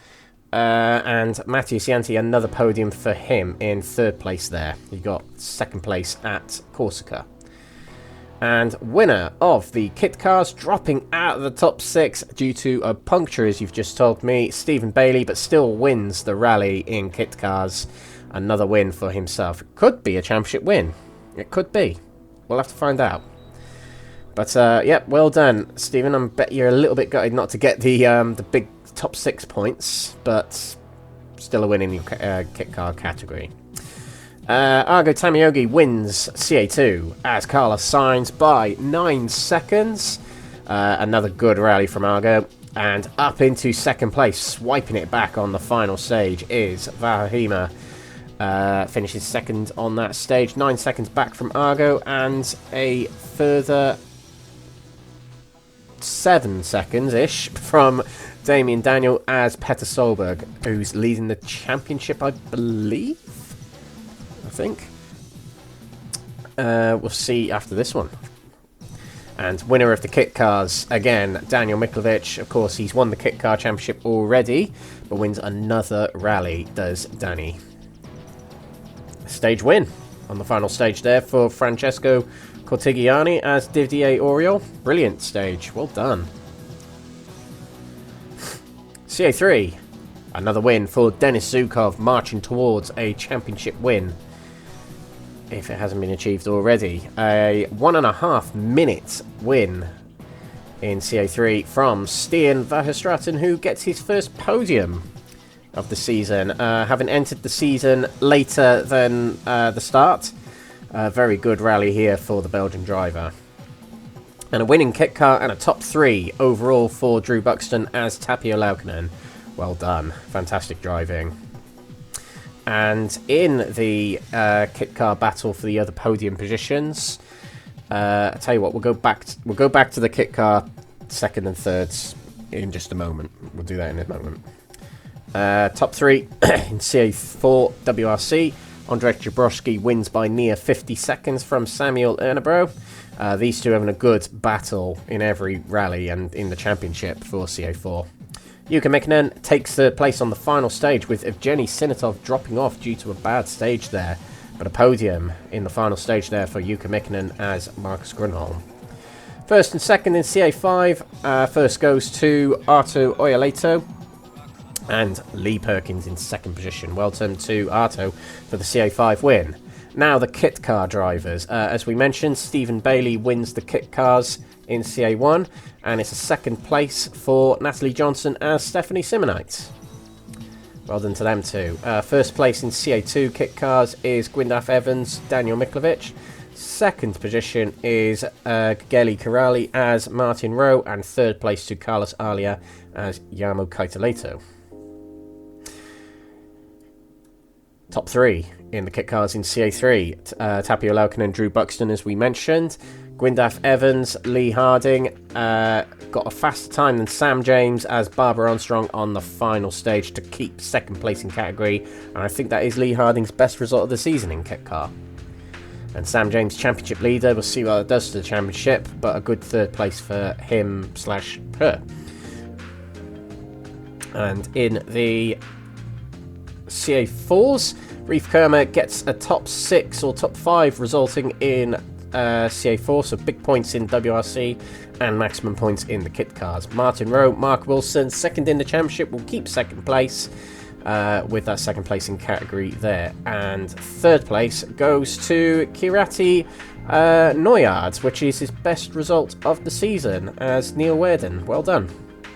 and Matthias Janti, another podium for him in 3rd place there. He got 2nd place at Corsica. And winner of the kit cars, dropping out of the top 6 due to a puncture, as you've just told me, Stephen Bailey, but still wins the rally in kit cars. Another win for himself. It could be a championship win. It could be. We'll have to find out. But, yep, well done, Stephen. I bet you're a little bit gutted not to get the big top 6 points, but still a win in your kit car category. Argo Tamiogi wins CA2 as Carlos Sainz by 9 seconds. Another good rally from Argo. And up into 2nd place, swiping it back on the final stage, is Vahima. Finishes 2nd on that stage. 9 seconds back from Argo, and a further 7 seconds-ish from Damien Daniel as Petter Solberg, who's leading the championship, I believe? I think. We'll see after this one. And winner of the kit cars, again, Daniel Miklovic. Of course, he's won the kit car championship already, but wins another rally, does Danny. Stage win on the final stage there for Francesco Cortigiani as Didier Auriol. Brilliant stage, well done. CA3, another win for Denis Zukov, marching towards a championship win, if it hasn't been achieved already. A 1.5 minute win in CA3 from Stian Vahestraten, who gets his first podium of the season, having entered the season later than the start. Very good rally here for the Belgian driver. And a winning kit car and a top 3 overall for Drew Buxton as Tapio Laukkanen. Well done. Fantastic driving. And in the kit car battle for the other podium positions, I tell you what, we'll go back to the kit car second and thirds in just a moment. We'll do that in a moment. Top 3 in CA4 WRC. Andrzej Jabrowski wins by near 50 seconds from Samuel Ernebro. These two having a good battle in every rally and in the championship for CA4. Jukka Mikkonen takes third place on the final stage, with Evgeny Sinatov dropping off due to a bad stage there. But a podium in the final stage there for Jukka Mikkonen as Marcus Grönholm. First and second in CA5. First goes to Arto Oyaleto and Lee Perkins in second position. Well done to Arto for the CA5 win. Now the kit car drivers. As we mentioned, Stephen Bailey wins the kit cars in CA1, and it's a second place for Natalie Johnson as Stephanie Simonite. Well done to them too. First place in CA2 kit cars is Gwyndaf Evans, Daniel Miklovic. Second position is Geli Corrali as Martin Rowe, and third place to Carlos Alia as Jarmo Kaitaleto. Top 3 in the kit cars in CA3. Tapio Laukkanen and Drew Buxton, as we mentioned. Gwyndaf Evans, Lee Harding got a faster time than Sam James as Barbara Armstrong on the final stage to keep second place in category. And I think that is Lee Harding's best result of the season in kit car. And Sam James, championship leader. We'll see what it does to the championship, but a good third place for him/her. And in the CA4s, Reef Kerma gets a top 6 or top 5, resulting in CA4, so big points in WRC and maximum points in the kit cars. Martin Rowe, Mark Wilson, second in the championship, will keep second place with that second place in category there. And third place goes to Kirati Noyard, which is his best result of the season as Neil Werden. Well done.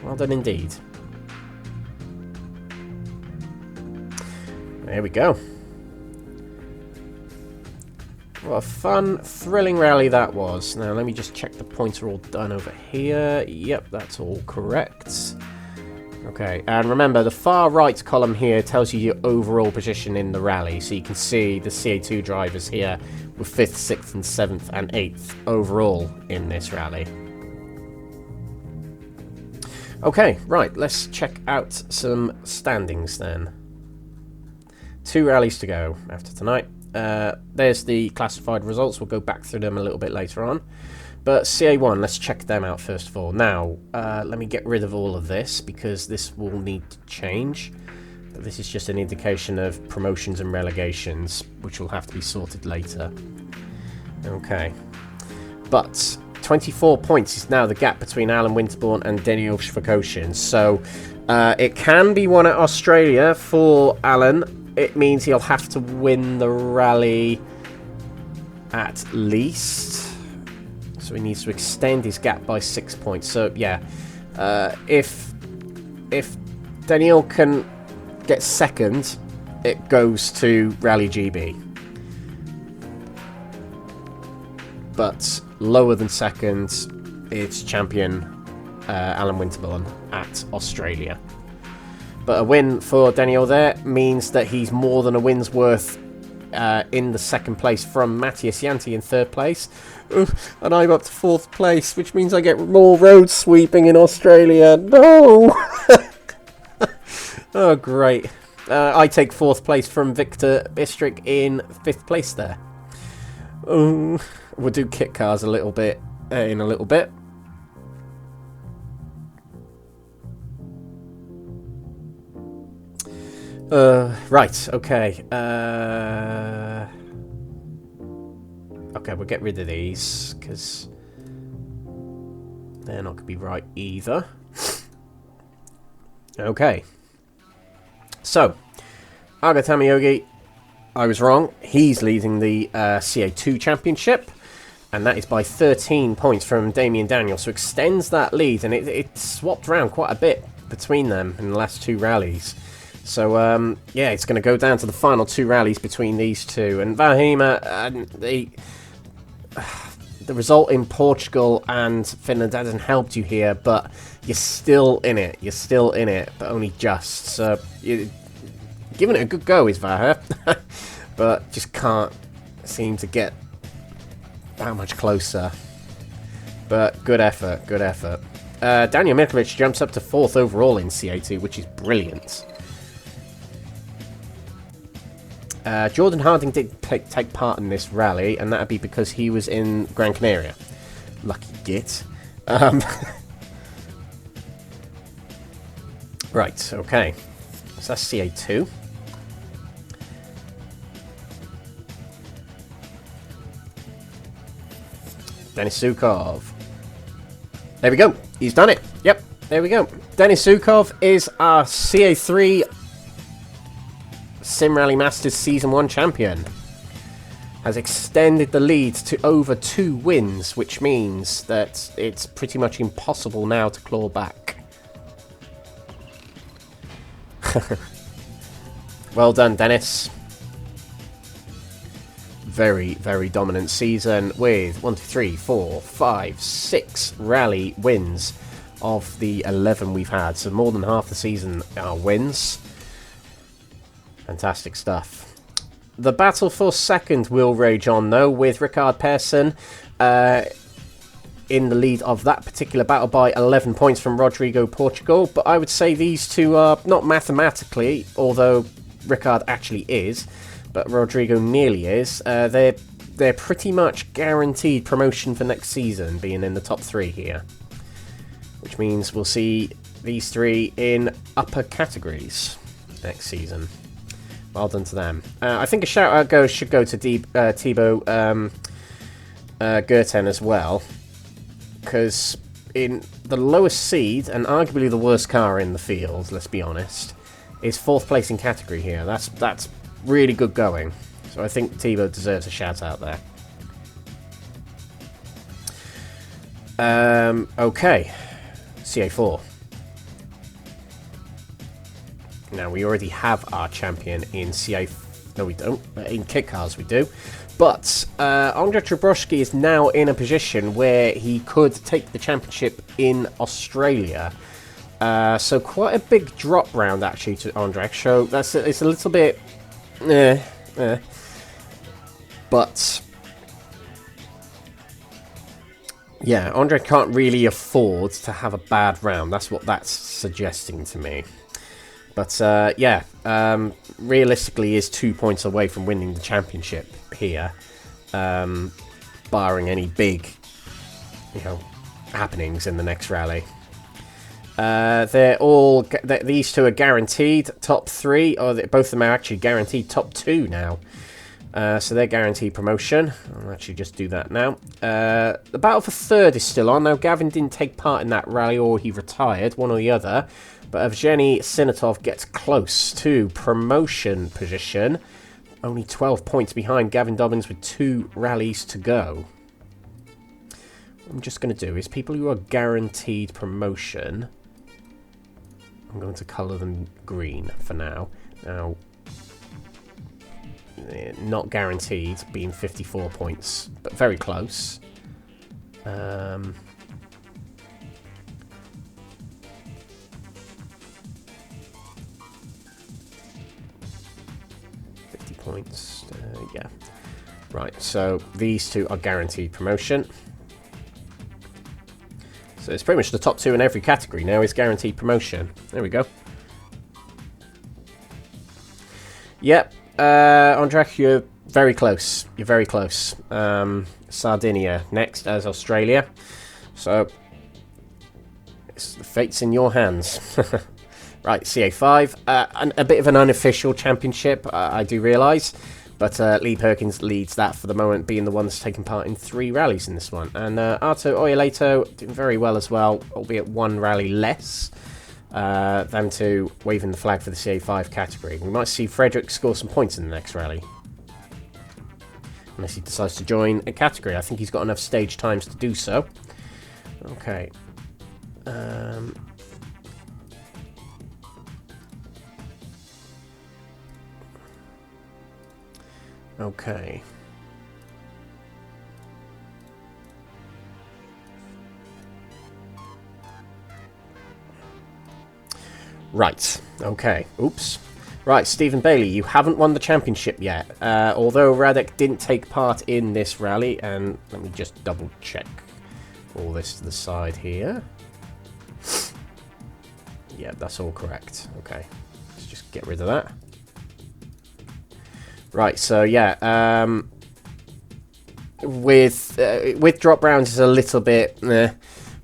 Well done indeed. There we go. What a fun, thrilling rally that was. Now, let me just check the points are all done over here. Yep, that's all correct. Okay, and remember, the far right column here tells you your overall position in the rally. So you can see the CA2 drivers here with 5th, 6th, and 7th, and 8th overall in this rally. Okay, right, let's check out some standings then. 2 rallies to go after tonight. There's the classified results. We'll go back through them a little bit later on. But CA1, let's check them out first of all. Now, let me get rid of all of this because this will need to change. But this is just an indication of promotions and relegations, which will have to be sorted later. Okay. But 24 points is now the gap between Alan Winterborn and Daniel Svakoshin. So it can be won at Australia for Alan. It means he'll have to win the rally at least. So he needs to extend his gap by 6 points. So yeah, if Daniel can get second, it goes to Rally GB. But lower than second, it's champion Alan Winterborn at Australia. But a win for Daniel there means that he's more than a win's worth in the second place from Matthias Janti in third place. And I'm up to 4th place, which means I get more road sweeping in Australia. No! Oh, great. I take 4th place from Victor Bistrik in 5th place there. We'll do kit cars a little bit in a little bit. Right, okay. Okay, we'll get rid of these, because they're not going to be right either. Okay. So, Aga Tamiyogi, I was wrong. He's leading the CA2 championship, and that is by 13 points from Damien Daniel, so extends that lead, and it swapped around quite a bit between them in the last 2 rallies. So, yeah, it's going to go down to the final 2 rallies between these two. And Vahima, the result in Portugal and Finland hasn't helped you here, but you're still in it. You're still in it, but only just. So, giving it a good go, is Vaher. But just can't seem to get that much closer. But good effort, good effort. Daniel Mikovic jumps up to 4th overall in CA2, which is brilliant. Jordan Harding did take part in this rally, and that would be because he was in Gran Canaria. Lucky git. Right, okay. So that's CA2. Denis Zukov. There we go. He's done it. Yep, there we go. Denis Zukov is our CA3 Sim Rally Masters Season 1 champion. Has extended the lead to over 2 wins, which means that it's pretty much impossible now to claw back. Well done, Dennis. Very, very dominant season with 1, 2, 3, 4, 5, 6 rally wins of the 11 we've had. So more than half the season are wins. Fantastic stuff. The battle for second will rage on, though, with Ricard Persson in the lead of that particular battle by 11 points from Rodrigo Portugal. But I would say these two are not mathematically, although Ricard actually is, but Rodrigo nearly is. They're pretty much guaranteed promotion for next season, being in the top 3 here. Which means we'll see these 3 in upper categories next season. Well done to them. I think a shout-out should go to Thibaut Gerten as well. Because in the lowest seed, and arguably the worst car in the field, let's be honest, is 4th place in category here. That's really good going. So I think Thibaut deserves a shout-out there. Okay. CA4. Now, we already have our champion in CA... No, we don't. In kit cars, we do. But Andrzej Trubroski is now in a position where he could take the championship in Australia. So quite a big drop round, actually, to Andrzej. So it's a little bit... But... yeah, Andrzej can't really afford to have a bad round. That's what that's suggesting to me. But, yeah, realistically is 2 points away from winning the championship here, barring any big, happenings in the next rally. These two are guaranteed top 3, or both of them are actually guaranteed top 2 now. So they're guaranteed promotion. I'll actually just do that now. The battle for 3rd is still on. Now, Gavin didn't take part in that rally, or he retired, one or the other. But Evgeny Sinatov gets close to promotion position. Only 12 points behind Gavin Dobbins with 2 rallies to go. What I'm just going to do is people who are guaranteed promotion, I'm going to colour them green for now. Now, not guaranteed, being 54 points, but very close. 50 points, yeah. Right, so these two are guaranteed promotion. So it's pretty much the top 2 in every category now is guaranteed promotion. There we go. Yep. Andrzej, you're very close. You're very close. Sardinia next as Australia. So, the fate's in your hands. Right, CA5. A bit of an unofficial championship, I do realise. But Lee Perkins leads that for the moment, being the one that's taken part in 3 rallies in this one. And Arto Oyeleto doing very well as well, albeit 1 rally less. Them two waving the flag for the CA5 category. We might see Frederick score some points in the next rally. Unless he decides to join a category. I think he's got enough stage times to do so. Okay. Okay. Right, okay, oops. Right, Stephen Bailey, you haven't won the championship yet. Although Radek didn't take part in this rally, and let me just double check all this to the side here. Yeah, that's all correct. Okay, let's just get rid of that. Right, so yeah, with drop rounds is a little bit,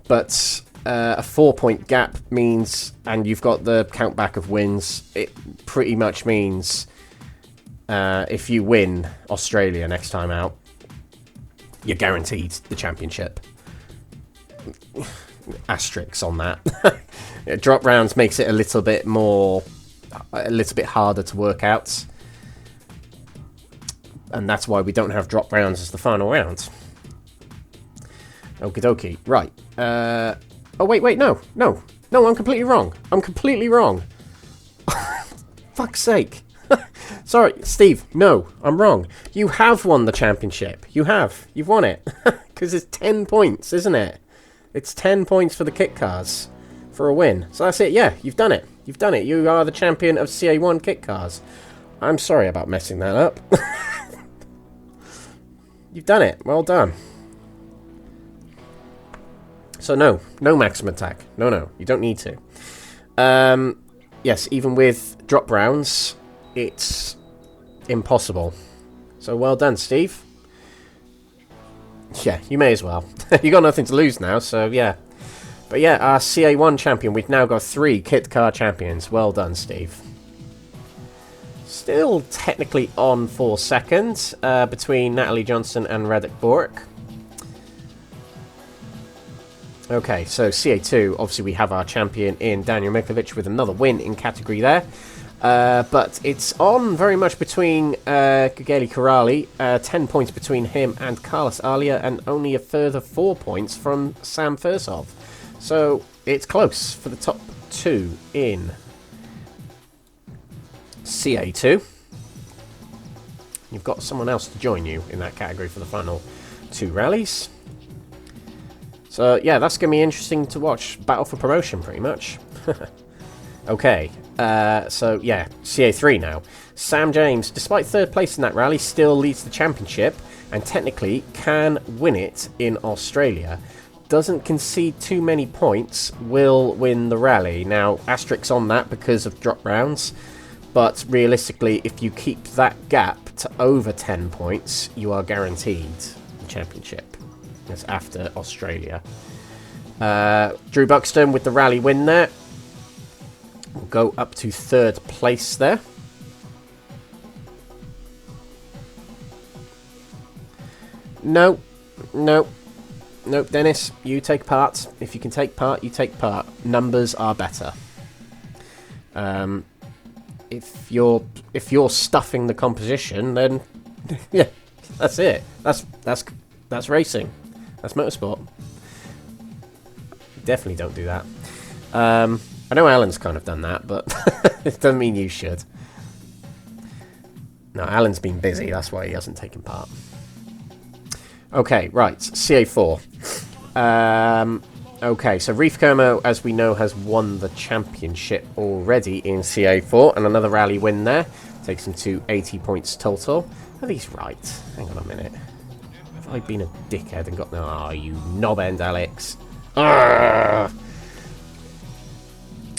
but a 4-point gap means, and you've got the count back of wins, it pretty much means if you win Australia next time out, you're guaranteed the championship. Asterisks on that. Drop rounds makes it a little bit harder to work out, and that's why we don't have drop rounds as the final round. Okie dokie. Right. Oh, wait, no, I'm completely wrong. Fuck's sake. Sorry, Steve, no, I'm wrong. You have won the championship. You've won it. Because it's 10 points, isn't it? It's 10 points for the kit cars for a win. So that's it, yeah, you've done it. You are the champion of CA1 kit cars. I'm sorry about messing that up. You've done it, well done. So no maximum attack. No, you don't need to. Yes, even with drop rounds, it's impossible. So well done, Steve. Yeah, you may as well. You got nothing to lose now, so yeah. But yeah, our CA1 champion, we've now got 3 kit car champions. Well done, Steve. Still technically on for second between Natalie Johnson and Radek Bork. Okay, so CA2, obviously we have our champion in Daniel Mikovic with another win in category there. But it's on very much between Gugeli Corrali, 10 points between him and Carlos Alia, and only a further 4 points from Sam Fursov. So it's close for the top 2 in CA2. You've got someone else to join you in that category for the final 2 rallies. So, yeah, that's going to be interesting to watch. Battle for promotion, pretty much. Okay, so, yeah, CA3 now. Sam James, despite 3rd place in that rally, still leads the championship and technically can win it in Australia. Doesn't concede too many points, will win the rally. Now, asterisks on that because of drop rounds, but realistically, if you keep that gap to over 10 points, you are guaranteed the championship. That's after Australia. Drew Buxton with the rally win there. We'll go up to 3rd place there. No, Dennis, you take part. If you can take part, you take part. Numbers are better. If you're stuffing the composition, then yeah, that's it. That's racing. That's motorsport. Definitely don't do that. I know Alan's kind of done that, but it doesn't mean you should. No, Alan's been busy. That's why he hasn't taken part. Okay, right. CA4. Okay, so Reef Como, as we know, has won the championship already in CA4, and another rally win there. Takes him to 80 points total. Are these right? Hang on a minute. Have I been a dickhead and got... Oh, you knob-end, Alex. Arrgh!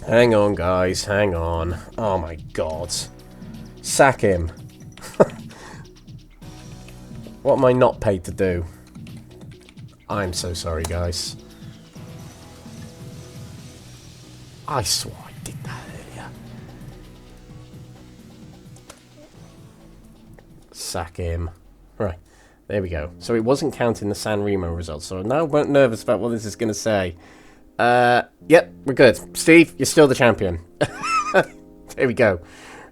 Hang on, guys. Hang on. Oh, my God. Sack him. What am I not paid to do? I'm so sorry, guys. I swore I did that earlier. Sack him. Right. There we go. So it wasn't counting the Sanremo results. So I'm now nervous about what this is going to say. Yep, we're good. Steve, you're still the champion. There we go.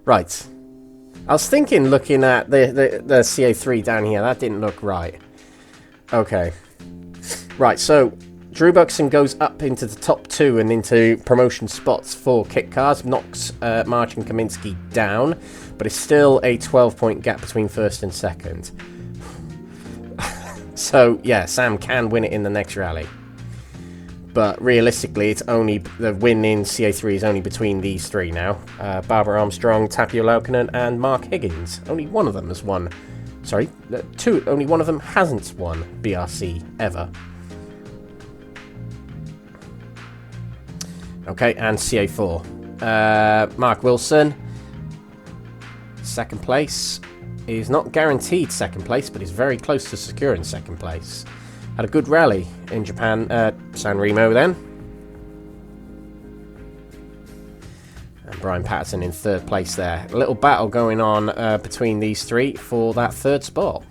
Right. I was thinking, looking at the CA3 down here, that didn't look right. Okay. Right, so Drew Buxton goes up into the top 2 and into promotion spots for kit cars. Knocks Marcin Kamiński down, but it's still a 12-point gap between 1st and 2nd. So, yeah, Sam can win it in the next rally. But realistically, it's only the win in CA3 is only between these three now. Barbara Armstrong, Tapio Laukkanen, and Mark Higgins. Only one of them has won. Sorry, only one of them hasn't won BRC ever. Okay, and CA4. Mark Wilson, second place. He's not guaranteed second place, but he's very close to securing second place. Had a good rally in Japan, Sanremo then. And Brian Patterson in third place there. A little battle going on between these three for that third spot.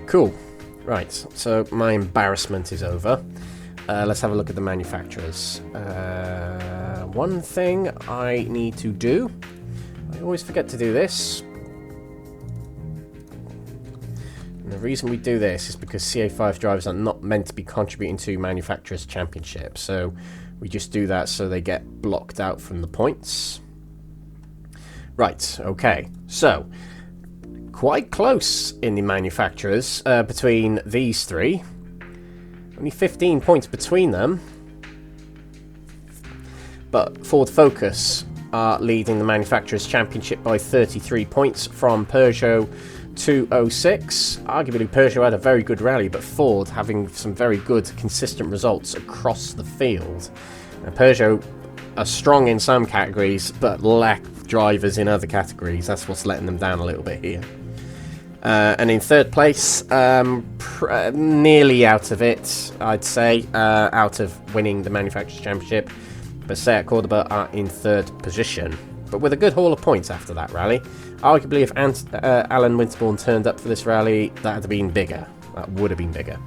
Cool. Right, so my embarrassment is over. Let's have a look at the manufacturers. One thing I need to do, I always forget to do this. And the reason we do this is because CA5 drivers are not meant to be contributing to manufacturers' championship. So we just do that so they get blocked out from the points. Right, okay. So, quite close in the manufacturers between these three. Only 15 points between them. But Ford Focus are leading the Manufacturers' Championship by 33 points from Peugeot 206. Arguably, Peugeot had a very good rally, but Ford having some very good, consistent results across the field. Now, Peugeot are strong in some categories, but lack drivers in other categories. That's what's letting them down a little bit here. And in third place, nearly out of it, I'd say, out of winning the Manufacturers' Championship. But Seat Cordoba are in third position, but with a good haul of points after that rally. Arguably, if Alan Winterborn turned up for this rally, that would have been bigger. That would have been bigger.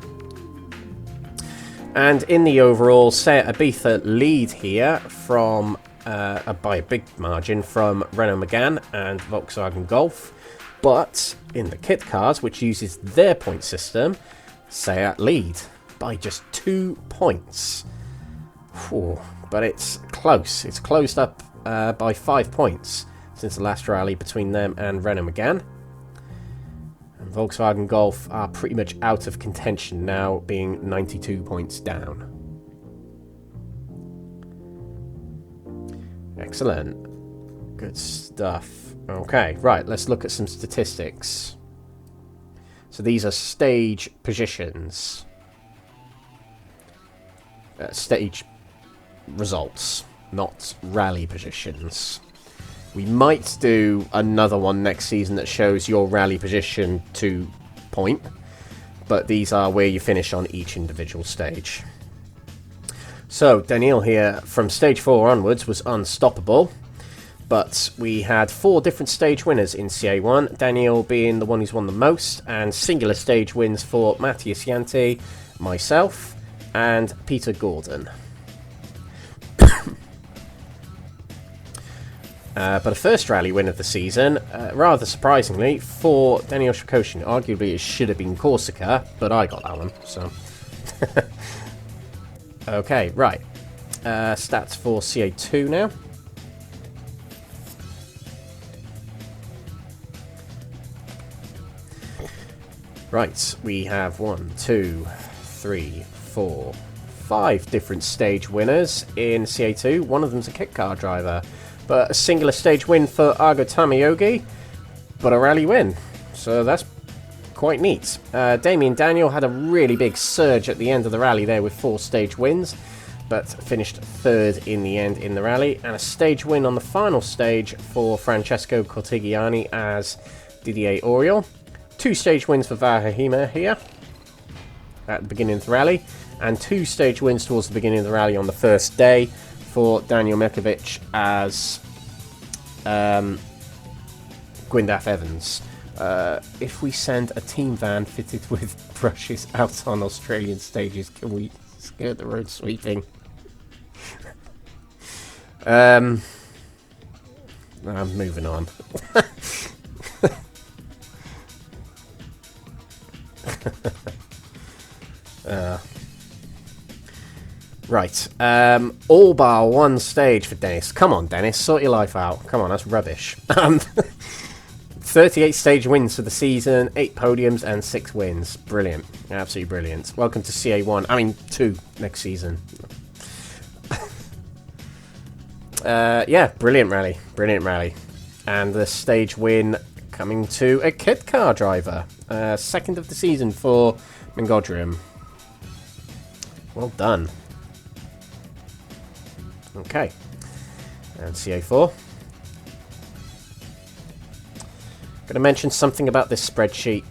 And in the overall, Seat Ibiza lead here from by a big margin from Renault Megane and Volkswagen Golf. But in the kit cars, which uses their point system, Seat lead by just 2 points. Whew. But it's close. It's closed up by 5 points since the last rally between them and Renault Megane. And Volkswagen Golf are pretty much out of contention now, being 92 points down. Excellent. Good stuff. Okay, right, let's look at some statistics. So these are stage positions. Stage results, not rally positions. We might do another one next season that shows your rally position to point, but these are where you finish on each individual stage. So Daniil here from stage 4 onwards was unstoppable, but we had 4 different stage winners in CA1, Daniil being the one who's won the most, and singular stage wins for Matthias Janti, myself, and Peter Gordon. But a first rally win of the season, rather surprisingly, for Daniil Shakoshin. Arguably it should have been Corsica, but I got that one, so... Okay, right. Stats for CA2 now. Right, we have 1, 2, 3, 4, 5 different stage winners in CA2. One of them's a kit car driver. But a singular stage win for Argo Tamayogi, but a rally win. So that's quite neat. Damien Daniel had a really big surge at the end of the rally there with 4 stage wins, but finished third in the end in the rally. And a stage win on the final stage for Francesco Cortigiani as Didier Auriol. 2 stage wins for Vahahima here at the beginning of the rally, and 2 stage wins towards the beginning of the rally on the first day for Daniel Milkovic as Gwyndaf Evans. If we send a team van fitted with brushes out on Australian stages, can we skirt the road sweeping? I'm moving on. Right, all bar 1 stage for Dennis. Come on, Dennis, sort your life out. Come on, that's rubbish. 38 stage wins for the season, 8 podiums and 6 wins. Brilliant. Absolutely brilliant. Welcome to CA1. I mean, 2 next season. Yeah, brilliant rally. Brilliant rally. And the stage win coming to a kit car driver. Second of the season for Mingodrium. Well done. Okay. And CA4. Going to mention something about this spreadsheet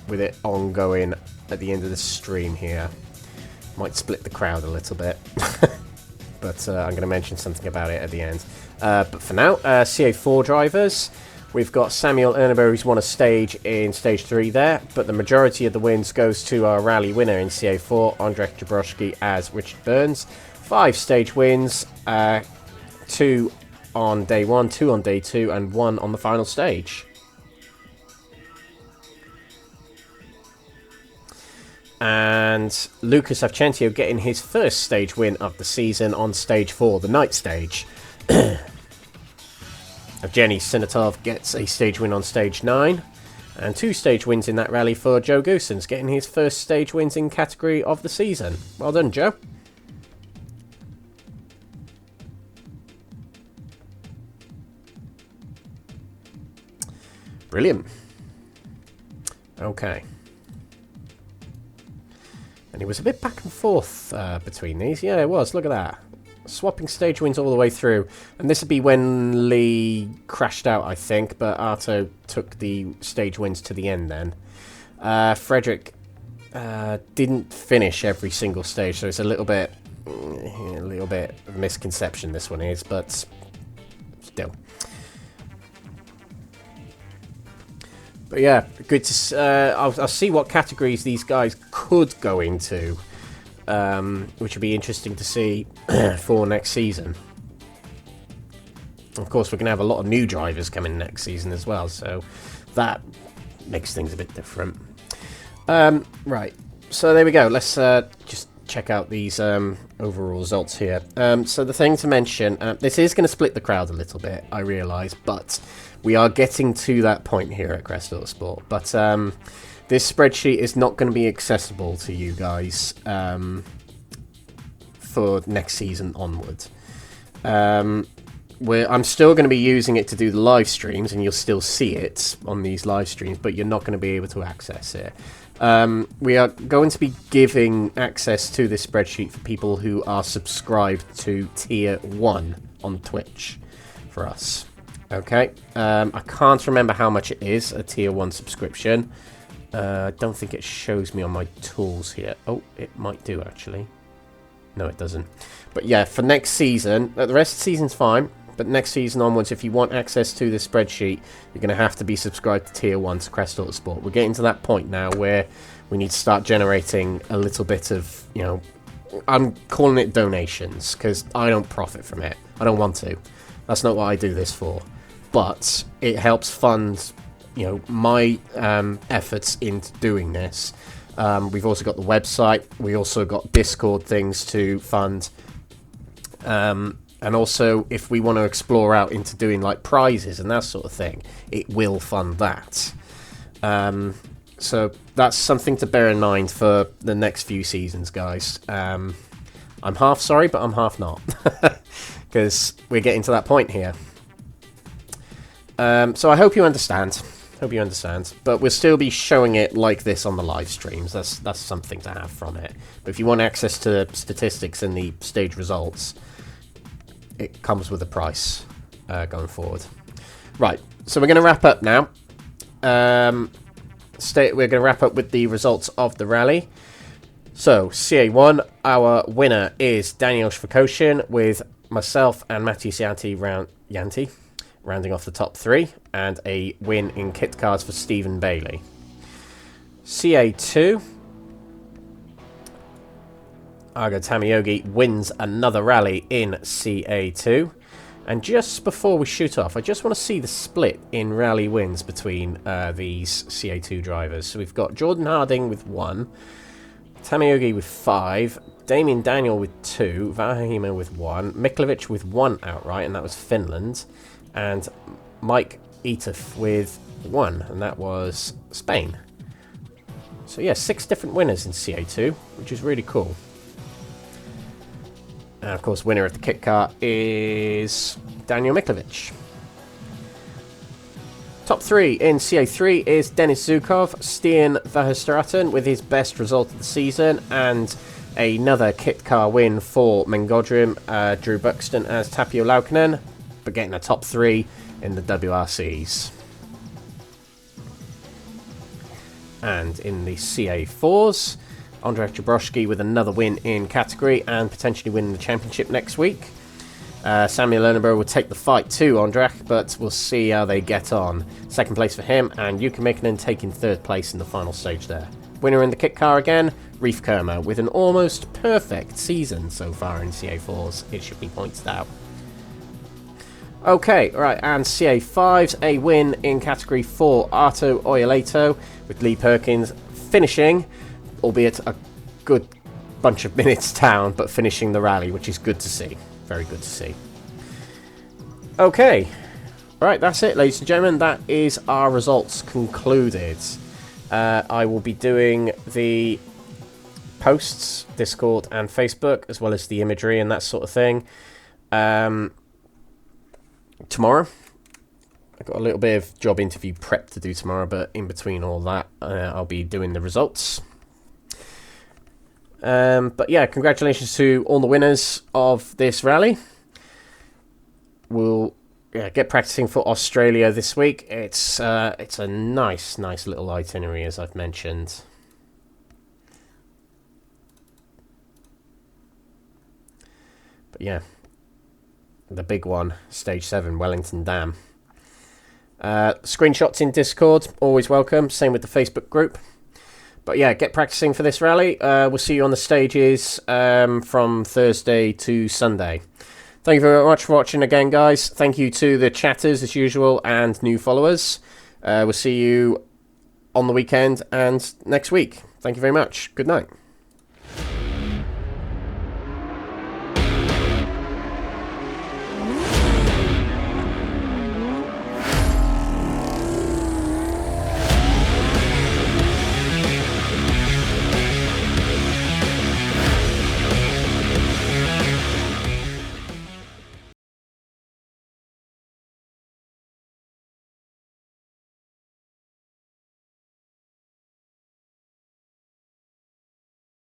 with it ongoing at the end of the stream here. Might split the crowd a little bit. But I'm going to mention something about it at the end. But for now, CA4 drivers. We've got Samuel Erneberg, who's won a stage in Stage 3 there, but the majority of the wins goes to our rally winner in CA4, Andrzej Jabrowski as Richard Burns. 5 stage wins, 2 on day 1, 2 on day 2, and 1 on the final stage. And Lucas Avcentio getting his first stage win of the season on Stage 4, the night stage. Evgeny Sinatov gets a stage win on Stage 9. And 2 stage wins in that rally for Joe Goosens, getting his first stage wins in category of the season. Well done, Joe. Brilliant. Okay. And it was a bit back and forth between these. Yeah, it was. Look at that. Swapping stage wins all the way through. And this would be when Lee crashed out, I think. But Arto took the stage wins to the end then. Frederick didn't finish every single stage. So it's a little bit of misconception, this one is. But still. But yeah, good to. I'll see what categories these guys could go into, which would be interesting to see for next season. Of course, we're going to have a lot of new drivers coming next season as well, so that makes things a bit different. Right, so there we go. Let's just check out these overall results here. So the thing to mention, this is going to split the crowd a little bit, I realise, but we are getting to that point here at Crest Autosport. But this spreadsheet is not going to be accessible to you guys for next season onward. I'm still going to be using it to do the live streams, and you'll still see it on these live streams, but you're not going to be able to access it. We are going to be giving access to this spreadsheet for people who are subscribed to Tier 1 on Twitch for us. Okay, I can't remember how much it is, a Tier 1 subscription. I don't think it shows me on my tools here. Oh, it might do, actually. No, it doesn't. But yeah, for next season, the rest of the season's fine, but next season onwards, if you want access to this spreadsheet, you're going to have to be subscribed to Tier 1 to Crest Autosport. We're getting to that point now where we need to start generating a little bit of, you know, I'm calling it donations, because I don't profit from it. I don't want to. That's not what I do this for. But it helps fund, you know, my efforts into doing this. We've also got the website. We also got Discord things to fund. And also, if we want to explore out into doing like prizes and that sort of thing, it will fund that. So that's something to bear in mind for the next few seasons, guys. I'm half sorry, but I'm half not. Because we're getting to that point here. So I hope you understand. But we'll still be showing it like this on the live streams. That's something to have from it. But if you want access to statistics and the stage results, it comes with a price going forward. Right, so we're going to wrap up now. We're going to wrap up with the results of the rally. So, CA1, our winner is Daniel Shvakoshin, with myself and Matthew Yanti rounding off the top 3, and a win in kit cars for Stephen Bailey. CA2, Argo Tamiyogi wins another rally in CA2. And just before we shoot off, I just want to see the split in rally wins between these CA2 drivers. So we've got Jordan Harding with 1, Tamiyogi with 5, Damien Daniel with 2, Vahima with 1, Miklovic with 1 outright, and that was Finland. And Mike Etaf with 1, and that was Spain. So yeah, 6 different winners in CA2, which is really cool. And of course, winner of the kit car is Daniel Miklovic. Top 3 in CA3 is Denis Zukov, Stian Verheustraten with his best result of the season, and another kit car win for Mengodrim, Drew Buxton as Tapio Laukkanen, but getting a top 3 in the WRCs. And in the CA4s, Ondrej Jabrowski with another win in category and potentially winning the championship next week. Samuel Ernenberg will take the fight to Ondrej, but we'll see how they get on. Second place for him, and Jukka Mikkonen taking 3rd place in the final stage there. Winner in the kit car again, Reef Kerma, with an almost perfect season so far in CA4s, it should be pointed out. Okay, right, and CA5s, a win in category 4, Arto Oyeleto, with Lee Perkins finishing, albeit a good bunch of minutes down, but finishing the rally, which is good to see. Very good to see. Okay, right, that's it, ladies and gentlemen. That is our results concluded. I will be doing the posts, Discord and Facebook, as well as the imagery and that sort of thing, tomorrow. I've got a little bit of job interview prep to do tomorrow, but in between all that, I'll be doing the results. But yeah, congratulations to all the winners of this rally. We'll get practicing for Australia this week. It's a nice little itinerary, as I've mentioned. But yeah, the big one, Stage 7, Wellington Dam. Screenshots in Discord, always welcome. Same with the Facebook group. But yeah, get practicing for this rally. We'll see you on the stages from Thursday to Sunday. Thank you very much for watching again, guys. Thank you to the chatters, as usual, and new followers. We'll see you on the weekend and next week. Thank you very much. Good night.